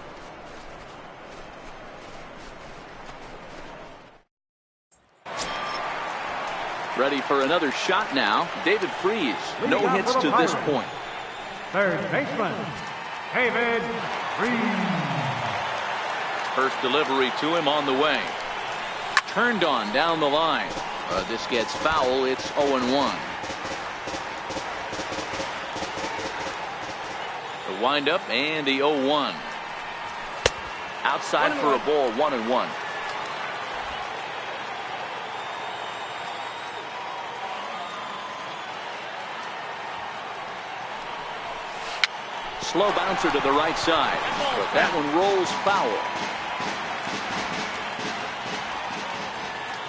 Ready for another shot now. David Freese. No hits to this point. Third baseman, David Freese. First delivery to him on the way. Turned on down the line. This gets foul. It's 0-1. The windup and the 0-1. Outside for a ball, 1-1. Slow bouncer to the right side, but that one rolls foul.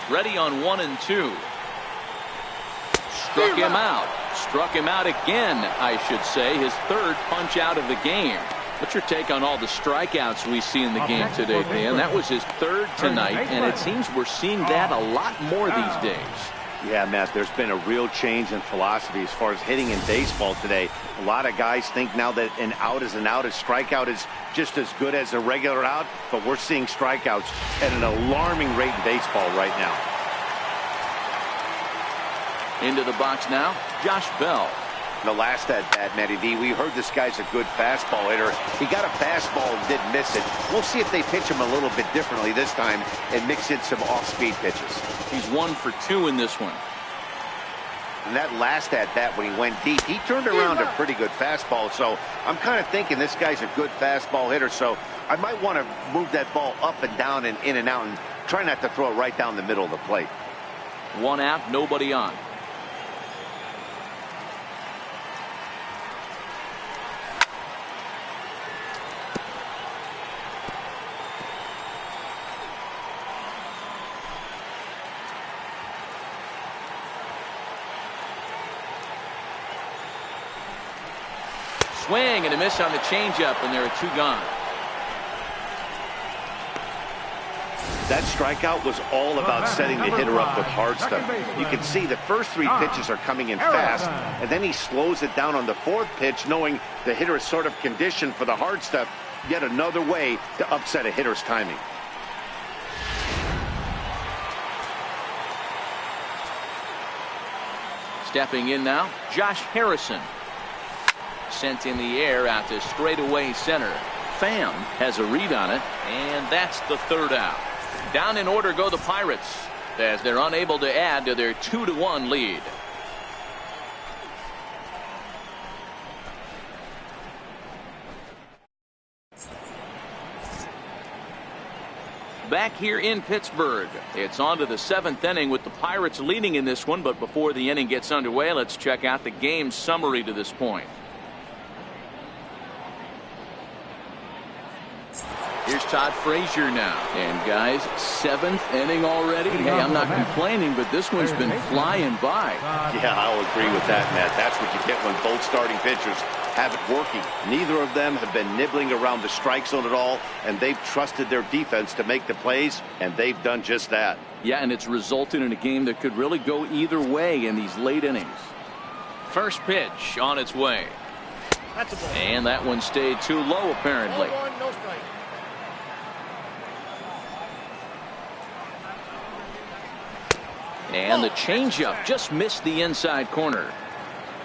Ready on 1-2. Struck him out. Struck him out again, I should say. His third punch out of the game. What's your take on all the strikeouts we see in the game today, Dan? That was his third tonight, and it seems we're seeing that a lot more these days. Yeah, Matt, there's been a real change in philosophy as far as hitting in baseball today. A lot of guys think now that an out is an out. A strikeout is just as good as a regular out, but we're seeing strikeouts at an alarming rate in baseball right now. Into the box now, Josh Bell. The last at-bat, Matty D, we heard this guy's a good fastball hitter. He got a fastball and didn't miss it. We'll see if they pitch him a little bit differently this time and mix in some off-speed pitches. He's 1 for 2 in this one. And that last at-bat when he went deep, he turned around a pretty good fastball. So I'm kind of thinking this guy's a good fastball hitter. So I might want to move that ball up and down and in and out and try not to throw it right down the middle of the plate. 1 out, nobody on. Swing and a miss on the changeup, and there are 2 gone. That strikeout was all about setting the hitter up with hard stuff. You can see the first 3 pitches are coming in fast, and then he slows it down on the 4th pitch, knowing the hitter is sort of conditioned for the hard stuff. Yet another way to upset a hitter's timing. Stepping in now, Josh Harrison. Sent in the air out to straightaway center. Pham has a read on it, and that's the 3rd out. Down in order go the Pirates as they're unable to add to their 2-1 lead. Back here in Pittsburgh, it's on to the 7th inning with the Pirates leading in this one. But before the inning gets underway, let's check out the game summary to this point. Here's Todd Frazier now. And guys, 7th inning already. Hey, I'm not complaining, but this one's been flying by. Yeah, I'll agree with that, Matt. That's what you get when both starting pitchers have it working. Neither of them have been nibbling around the strike zone at all, and they've trusted their defense to make the plays, and they've done just that. Yeah, and it's resulted in a game that could really go either way in these late innings. First pitch on its way. That's a ball. And that one stayed too low, apparently. 0-1, no strike. And the changeup just missed the inside corner.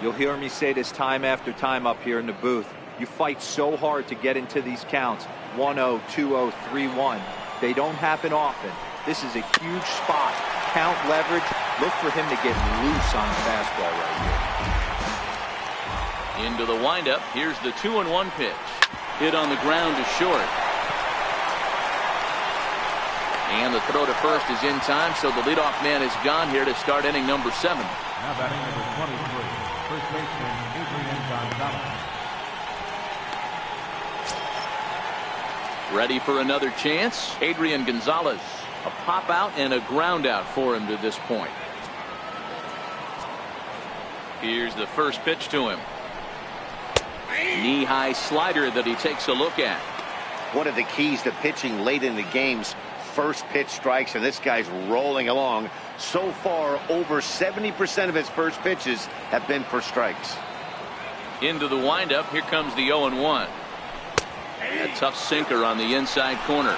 You'll hear me say this time after time up here in the booth. You fight so hard to get into these counts. 1-0, 2-0, 3-1. They don't happen often. This is a huge spot. Count leverage. Look for him to get loose on the fastball right here. Into the windup. Here's the 2-1 pitch. Hit on the ground to short. And the throw to first is in time, so the leadoff man is gone here to start inning number 7. Now batting number 23, first baseman Adrian Gonzalez. Ready for another chance. Adrian Gonzalez. A pop out and a ground out for him to this point. Here's the first pitch to him. Knee-high slider that he takes a look at. One of the keys to pitching late in the game's first pitch strikes, and this guy's rolling along. So far, over 70% of his first pitches have been for strikes. Into the windup. Here comes the 0-1. A tough sinker on the inside corner.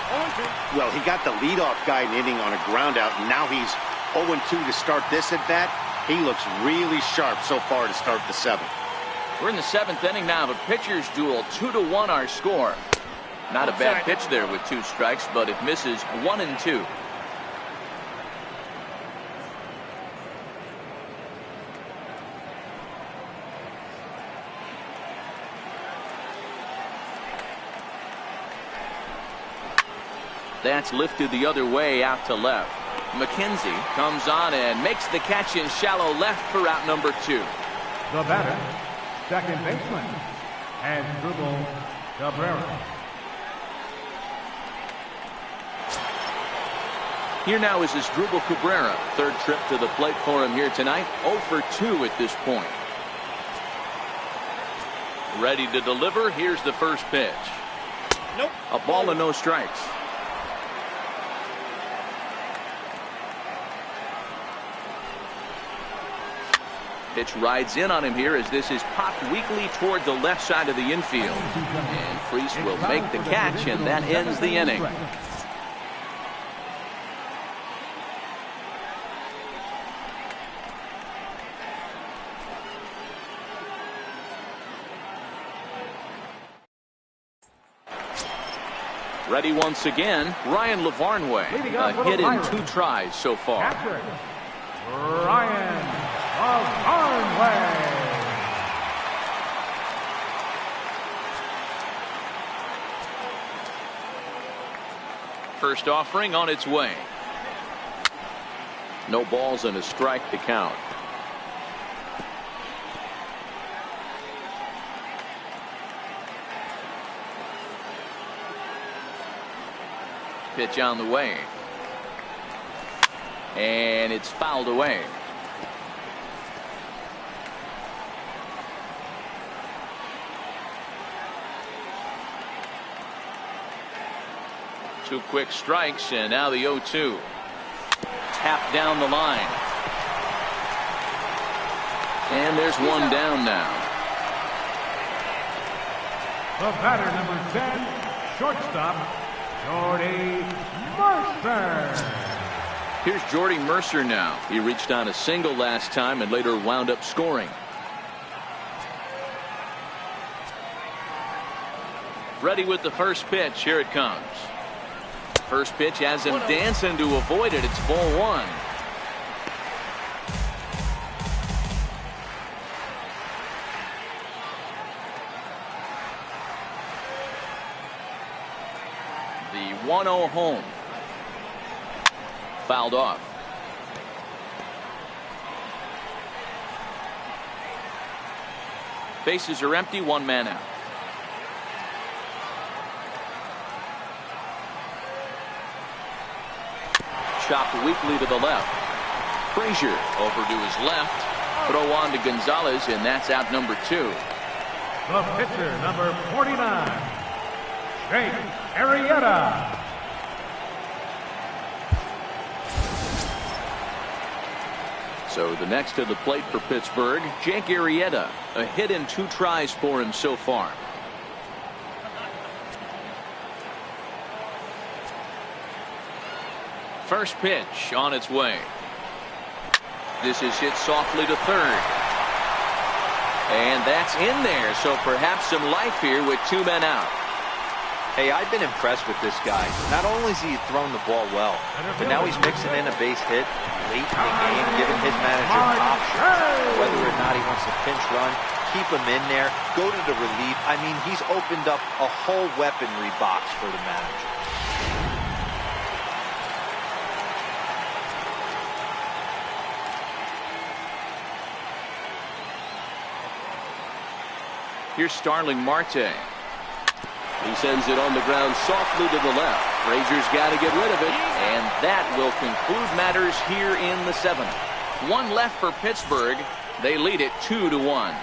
Well, he got the leadoff guy in the inning on a ground out, and now he's 0-2 to start this at bat. He looks really sharp so far to start the 7th. We're in the 7th inning now of a pitcher's duel. 2-1 our score. Not a bad pitch there with 2 strikes, but it misses 1-2. That's lifted the other way out to left. McKenzie comes on and makes the catch in shallow left for out number 2. The batter, second baseman, Asdrubal Cabrera. Here now is Asdrubal Cabrera. 3rd trip to the plate for him here tonight. 0 for 2 at this point. Ready to deliver. Here's the first pitch. Nope. A ball and no strikes. Pitch rides in on him here as this is popped weakly toward the left side of the infield. And Freese will make the catch, and that ends the inning. Ready once again, Ryan LaVarnway. A hit in 2 tries so far. Catcher, Ryan LaVarnway. First offering on its way. No balls and a strike to count. Pitch on the way. And it's fouled away. 2 quick strikes, and now the 0-2. Tapped down the line. And there's one down now. The batter, number 10, shortstop, Jordy Mercer. Here's Jordy Mercer now. He reached on a single last time and later wound up scoring. Ready with the first pitch. Here it comes. First pitch has him dancing to avoid it. It's ball 1. The 1-0 home. Fouled off. Bases are empty. 1 man out. Chopped weakly to the left. Frazier over to his left. Throw on to Gonzalez, and that's out number 2. The pitcher, number 49, Jake Arrieta. So the next to the plate for Pittsburgh, Jake Arrieta. A hit in 2 tries for him so far. First pitch on its way. This is hit softly to third. And that's in there, so perhaps some life here with 2 men out. Hey, I've been impressed with this guy. Not only has he thrown the ball well, but now he's mixing in a base hit late in the game, giving his manager options. Whether or not he wants to pinch run, keep him in there, go to the relief. I mean, he's opened up a whole weaponry box for the manager. Here's Starling Marte. He sends it on the ground softly to the left. Frazier's got to get rid of it, and that will conclude matters here in the 7th. 1 left for Pittsburgh. They lead it 2-1.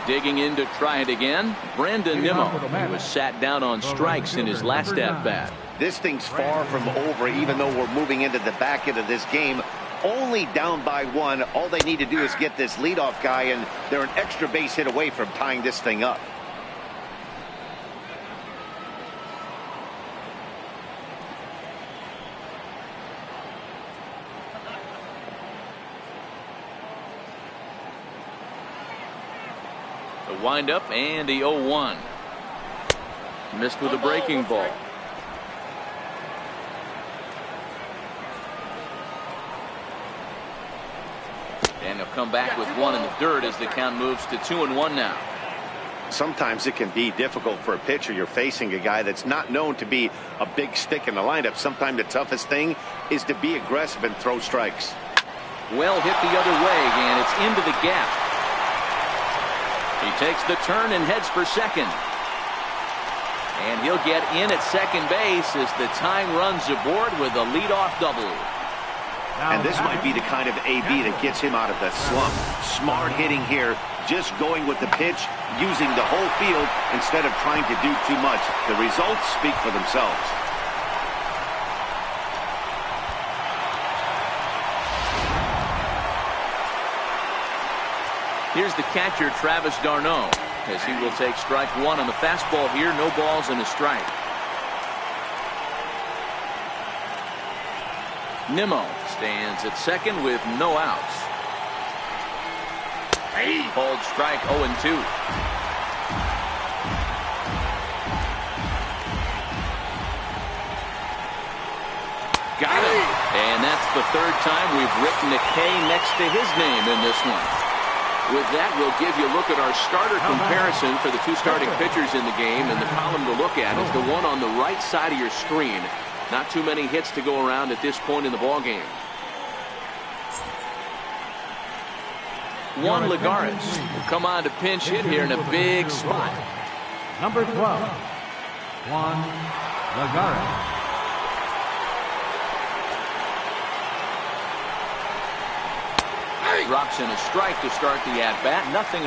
Digging in to try it again, Brandon Nimmo. He was sat down on strikes in his last at-bat. This thing's far from over, even though we're moving into the back end of this game. Only down by 1. All they need to do is get this leadoff guy, and they're an extra base hit away from tying this thing up. The windup and the 0-1. Missed with a breaking ball. And he'll come back with 1 in the dirt as the count moves to 2-1 now. Sometimes it can be difficult for a pitcher. You're facing a guy that's not known to be a big stick in the lineup. Sometimes the toughest thing is to be aggressive and throw strikes. Well hit the other way, and it's into the gap. He takes the turn and heads for second. And he'll get in at second base as the time runs aboard with a leadoff double. And this might be the kind of AB that gets him out of the slump. Smart hitting here, just going with the pitch, using the whole field instead of trying to do too much. The results speak for themselves. Here's the catcher, Travis d'Arnaud, as he will take strike 1 on the fastball here. No balls and a strike. Nimmo stands at second with no outs. Called strike 0-2. Got it. And that's the 3rd time we've written a K next to his name in this one. With that, we'll give you a look at our starter comparison for the 2 starting pitchers in the game, and the column to look at is the one on the right side of your screen. Not too many hits to go around at this point in the ballgame. Juan Lagares will come on to pinch hit here in a big spot. Number 12, Juan Lagares. drops in a strike to start the at-bat. 0-1.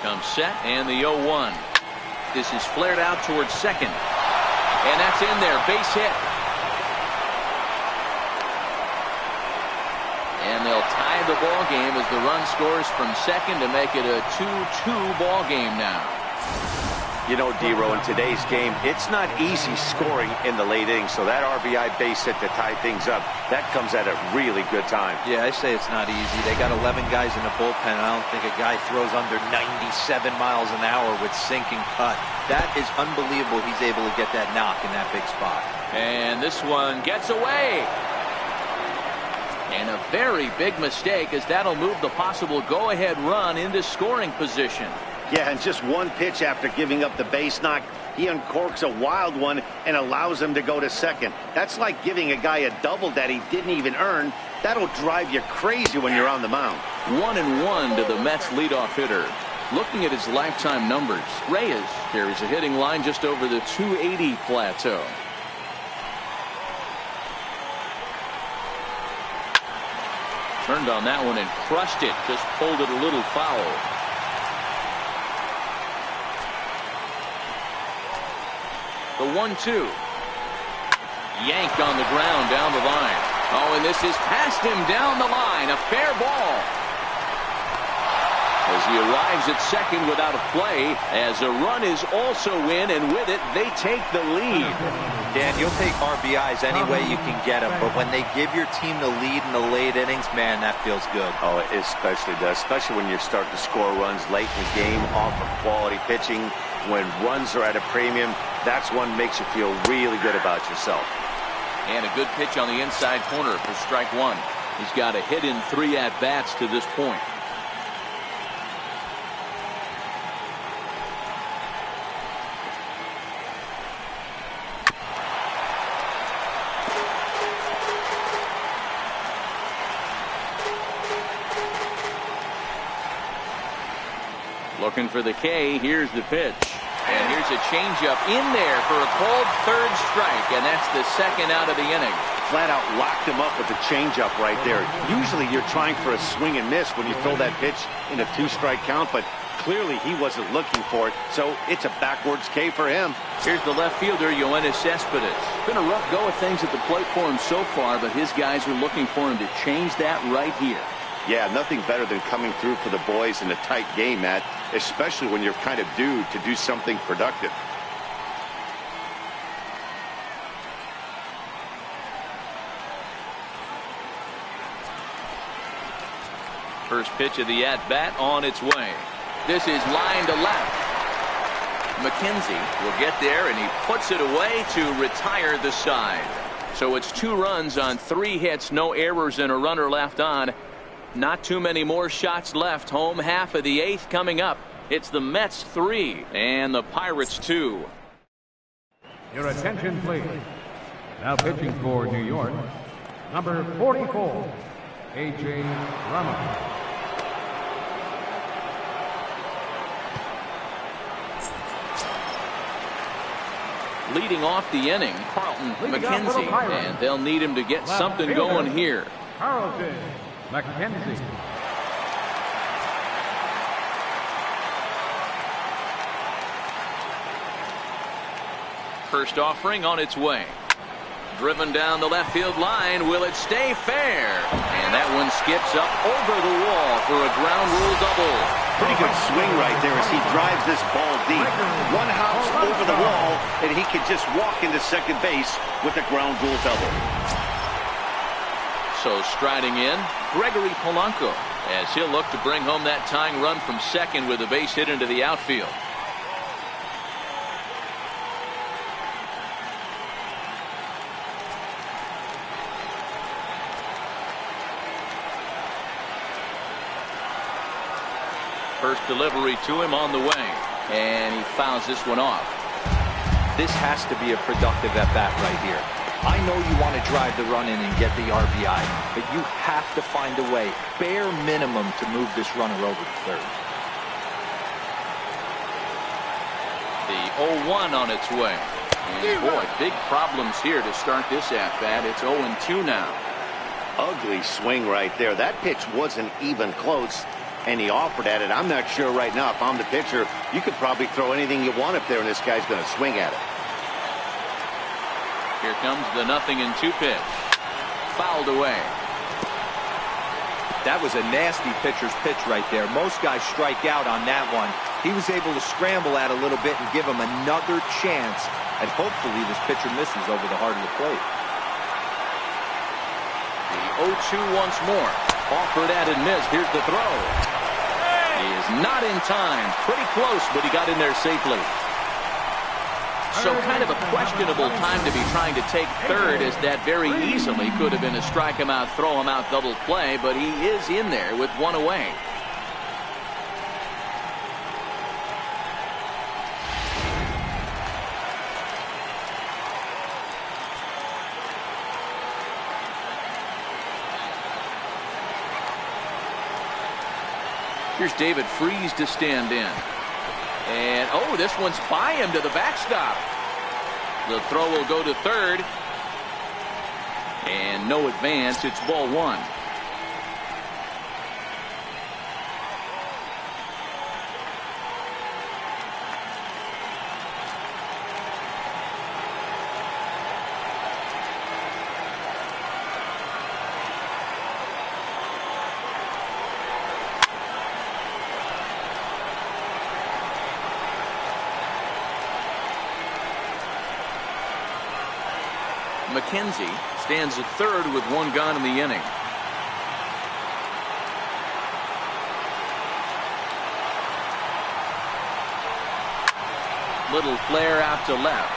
Comes set, and the 0-1. This is flared out towards second. And that's in there. Base hit. And they'll tie the ball game as the run scores from second to make it a 2-2 ball game now. You know, D-Row, in today's game, it's not easy scoring in the late innings, so that RBI base hit to tie things up, that comes at a really good time. Yeah, I say it's not easy. They got 11 guys in the bullpen, and I don't think a guy throws under 97 miles an hour with sinking cut. That is unbelievable. He's able to get that knock in that big spot. And this one gets away. And a very big mistake, as that'll move the possible go-ahead run into scoring position. Yeah, and just one pitch after giving up the base knock, he uncorks a wild one and allows him to go to second. That's like giving a guy a double that he didn't even earn. That'll drive you crazy when you're on the mound. 1-1 to the Mets leadoff hitter. Looking at his lifetime numbers, Reyes carries a hitting line just over the 280 plateau. Turned on that one and crushed it. Just pulled it a little foul. The 1-2. Yanked on the ground down the line. Oh, and this is past him down the line. A fair ball. As he arrives at second without a play, as a run is also in, and with it, they take the lead. Dan, you'll take RBIs any way you can get them, but when they give your team the lead in the late innings, man, that feels good. Oh, it especially does, especially when you start to score runs late in the game off of quality pitching. When runs are at a premium, that's one makes you feel really good about yourself. And a good pitch on the inside corner for strike one. He's got a hit in 3 at-bats to this point. Looking for the K. Here's the pitch. And here's a changeup in there for a called third strike. And that's the second out of the inning. Flat out locked him up with the changeup right there. Usually you're trying for a swing and miss when you throw that pitch in a 2-strike count, but clearly he wasn't looking for it, so it's a backwards K for him. Here's the left fielder, Yoenis Cespedes. Been a rough go of things at the plate for him so far, but his guys are looking for him to change that right here. Yeah, nothing better than coming through for the boys in a tight game, Matt, especially when you're kind of due to do something productive. First pitch of the at-bat on its way. This is line to left. McKenzie will get there, and he puts it away to retire the side. So it's 2 runs on 3 hits, no errors, and a runner left on. Not too many more shots left. Home half of the 8th coming up. It's the Mets 3 and the Pirates 2. Your attention, please. Now pitching for New York, number 44, A.J. Ramos. Leading off the inning, Carlton McKenzie, and they'll need him to get something going here. Carlton McKenzie. First offering on its way. Driven down the left field line. Will it stay fair? And that one skips up over the wall for a ground rule double. Pretty good swing right there as he drives this ball deep. One house over the wall, and he can just walk into second base with a ground rule double. So striding in, Gregory Polanco, as he'll look to bring home that tying run from second with a base hit into the outfield. First delivery to him on the way, and he fouls this one off. This has to be a productive at-bat right here. I know you want to drive the run in and get the RBI, but you have to find a way, bare minimum, to move this runner over to third. The 0-1 on its way. And boy, big problems here to start this at-bat. It's 0-2 now. Ugly swing right there. That pitch wasn't even close, and he offered at it. I'm not sure right now, if I'm the pitcher, you could probably throw anything you want up there, and this guy's going to swing at it. Here comes the 0-2 pitch. Fouled away. That was a nasty pitcher's pitch right there. Most guys strike out on that one. He was able to scramble at a little bit and give him another chance, and hopefully this pitcher misses over the heart of the plate. The 0-2 once more. Offered at and missed. Here's the throw. He is not in time. Pretty close, but he got in there safely. So kind of a questionable time to be trying to take third, as that very easily could have been a strike him out, throw him out double play, but he is in there with one away. Here's David Freese to stand in. And, oh, this one's by him to the backstop. The throw will go to third. And no advance. It's ball one. McKenzie stands at third with one gone in the inning. Little flare out to left.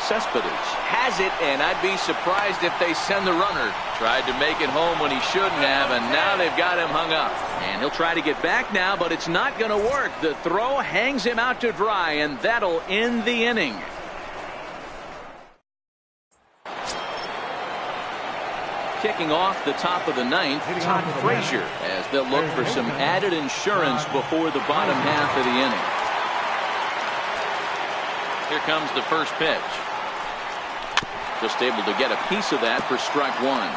Cespedes has it, and I'd be surprised if they send the runner. Tried to make it home when he shouldn't have, and now they've got him hung up. And he'll try to get back now, but it's not going to work. The throw hangs him out to dry, and that'll end the inning. Kicking off the top of the ninth, Todd Frazier, as they'll look for some added insurance before the bottom half of the inning. Here comes the first pitch. Just able to get a piece of that for strike one.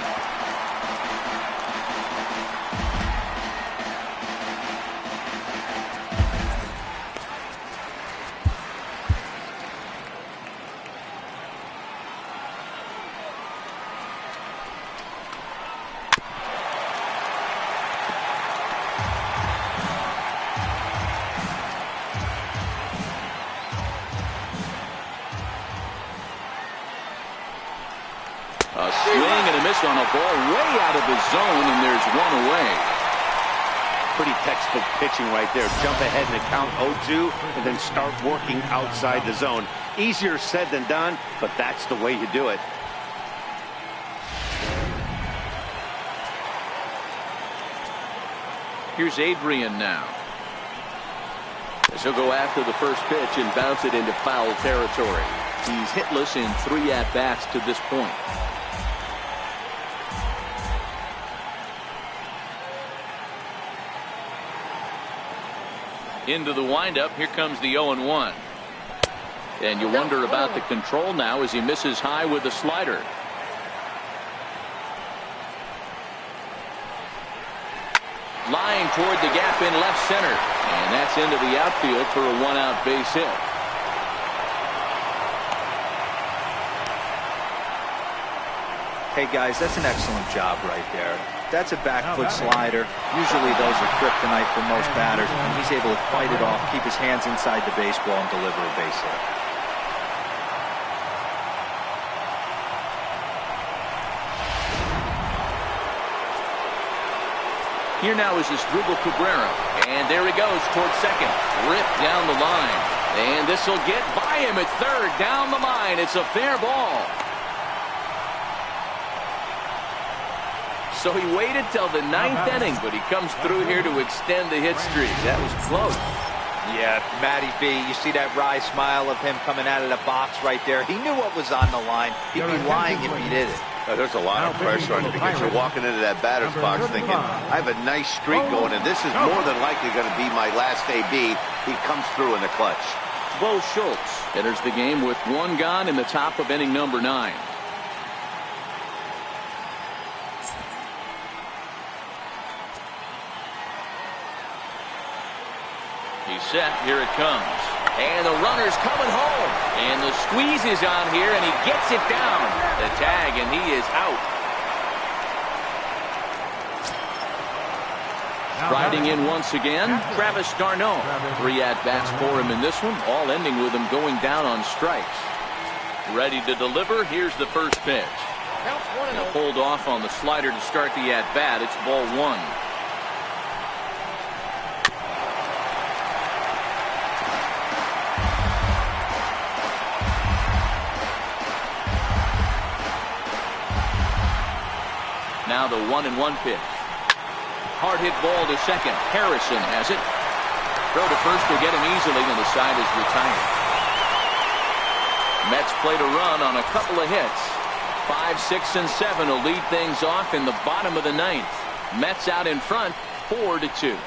A swing and a miss on a ball way out of the zone, and there's one away. Pretty textbook pitching right there. Jump ahead in the count 0-2 and then start working outside the zone. Easier said than done, but that's the way you do it. Here's Adrian now. As he'll go after the first pitch and bounce it into foul territory. He's hitless in 3 at-bats to this point. Into the windup. Here comes the 0-1. And you wonder about the control now as he misses high with the slider. Lying toward the gap in left center. And that's into the outfield for a 1-out base hit. Hey guys, that's an excellent job right there. That's a back foot slider. Usually those are kryptonite for most batters, and he's able to fight it off, keep his hands inside the baseball, and deliver a base hit. Here now is Asdrubal Cabrera, and there he goes towards second. Ripped down the line, and this will get by him at third. Down the line, it's a fair ball. So he waited till the 9th inning, but he comes through here to extend the hit streak. That was close. Yeah, Matty B, you see that wry smile of him coming out of the box right there. He knew what was on the line. He'd be lying if he did it. There's a lot of pressure on you because you're walking into that batter's box thinking, I have a nice streak going, and this is more than likely going to be my last AB. He comes through in the clutch. Bo Schultz enters the game with one gone in the top of inning number 9. He's set. Here it comes. And the runner's coming home. And the squeeze is on here, and he gets it down. The tag, and he is out. Riding in once again, Travis d'Arnaud. 3 at-bats for him in this one, all ending with him going down on strikes. Ready to deliver. Here's the first pitch. He'll hold off on the slider to start the at-bat. It's ball 1. Now the 1-1 pitch. Hard hit ball to second. Harrison has it. Throw to first will get him easily, and the side is retired. Mets played a run on a couple of hits. 5, 6, and 7 will lead things off in the bottom of the 9th. Mets out in front, 4-2.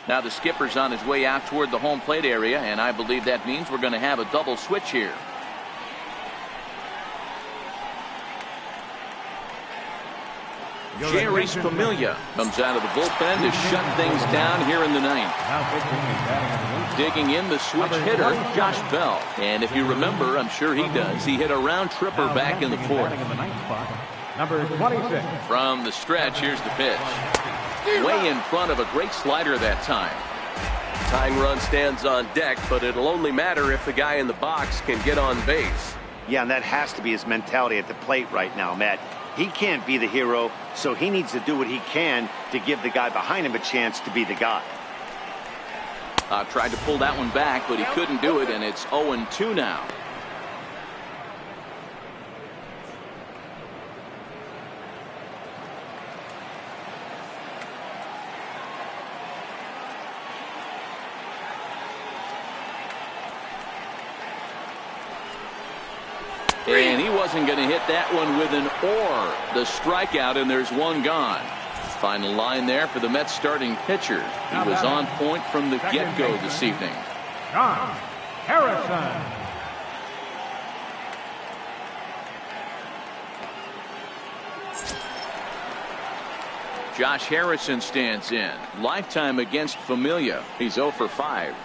Now the skipper's on his way out toward the home plate area, and I believe that means we're going to have a double switch here. Jerry Familia comes out of the bullpen to shut things down here in the 9th. Digging in the switch hitter, Josh Bell. And if you remember, I'm sure he does, he hit a round tripper back in the 4th. Number 26. From the stretch, here's the pitch. Way in front of a great slider that time. Tying run stands on deck, but it'll only matter if the guy in the box can get on base. Yeah, and that has to be his mentality at the plate right now, Matt. He can't be the hero, so he needs to do what he can to give the guy behind him a chance to be the guy. Tried to pull that one back, but he couldn't do it, and it's 0-2 now. And he wasn't going to hit that one with an or. The strikeout, and there's one gone. Final line there for the Mets starting pitcher. He was on point from the get-go this evening. John Harrison. Josh Harrison stands in. Lifetime against Familia. He's 0 for 5.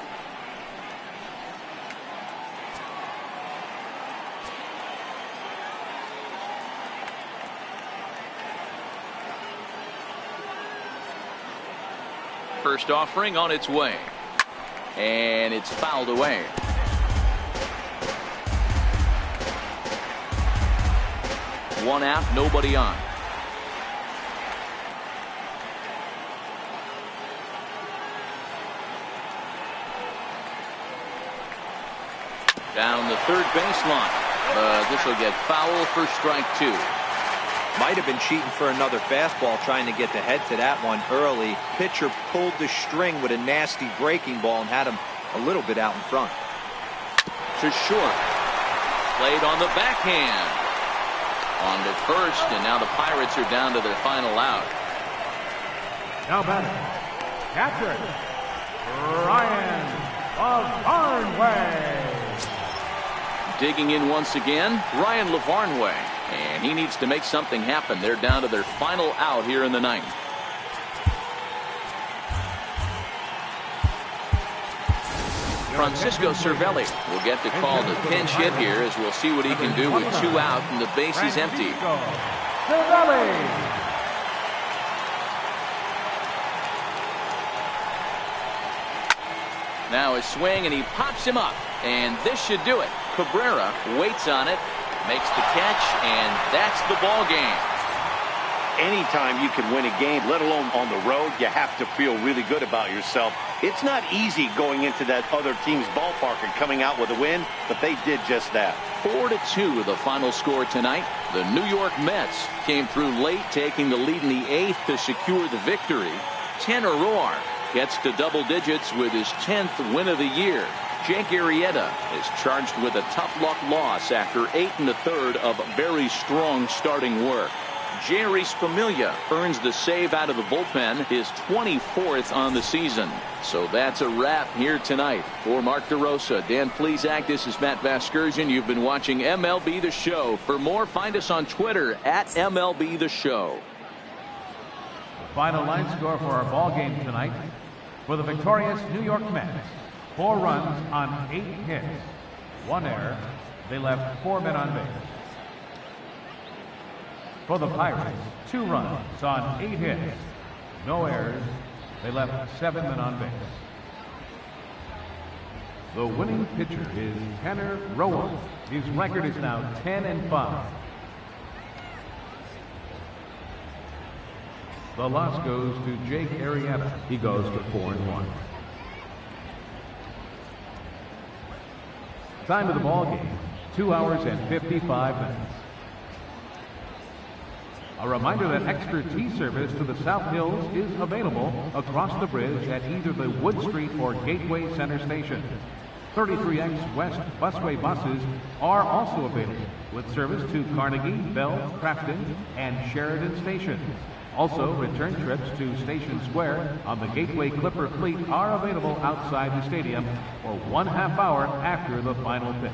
First offering on its way. And it's fouled away. One out, nobody on. Down the third baseline. This will get foul for strike 2. Might have been cheating for another fastball, trying to get the head to that one early. Pitcher pulled the string with a nasty breaking ball and had him a little bit out in front. To short. Played on the backhand. On to first, and now the Pirates are down to their final out. Now batting, catcher, Ryan Lavarnway. Digging in once again, Ryan Lavarnway. And he needs to make something happen. They're down to their final out here in the 9th. Francisco Cervelli will get the call to pinch hit here, as we'll see what he can do with 2 out and the base is empty. Cervelli. Now a swing, and he pops him up. And this should do it. Cabrera waits on it. Makes the catch, and that's the ball game. Anytime you can win a game, let alone on the road, you have to feel really good about yourself. It's not easy going into that other team's ballpark and coming out with a win, but they did just that. 4-2 the final score tonight. The New York Mets came through late, taking the lead in the 8th to secure the victory. Tanner Roark gets to double digits with his 10th win of the year. Jake Arrieta is charged with a tough luck loss after 8 1/3 of very strong starting work. Jerry Familia earns the save out of the bullpen, his 24th on the season. So that's a wrap here tonight. For Mark DeRosa, Dan Plesac, this is Matt Vasgersian. You've been watching MLB The Show. For more, find us on Twitter at MLB The Show. The final line score for our ball game tonight. For the victorious New York Mets, 4 runs on 8 hits, 1 error. They left 4 men on base. For the Pirates, 2 runs on 8 hits, no errors. They left 7 men on base. The winning pitcher is Tanner Rowan. His record is now 10-5. The loss goes to Jake Arrieta. He goes to 4-1. Time of the ball game, 2 hours and 55 minutes. A reminder that extra tea service to the South Hills is available across the bridge at either the Wood Street or Gateway Center station. 33X West busway buses are also available with service to Carnegie, Bell, Crafton, and Sheridan stations. Also, return trips to Station Square on the Gateway Clipper fleet are available outside the stadium for 1/2 hour after the final pitch.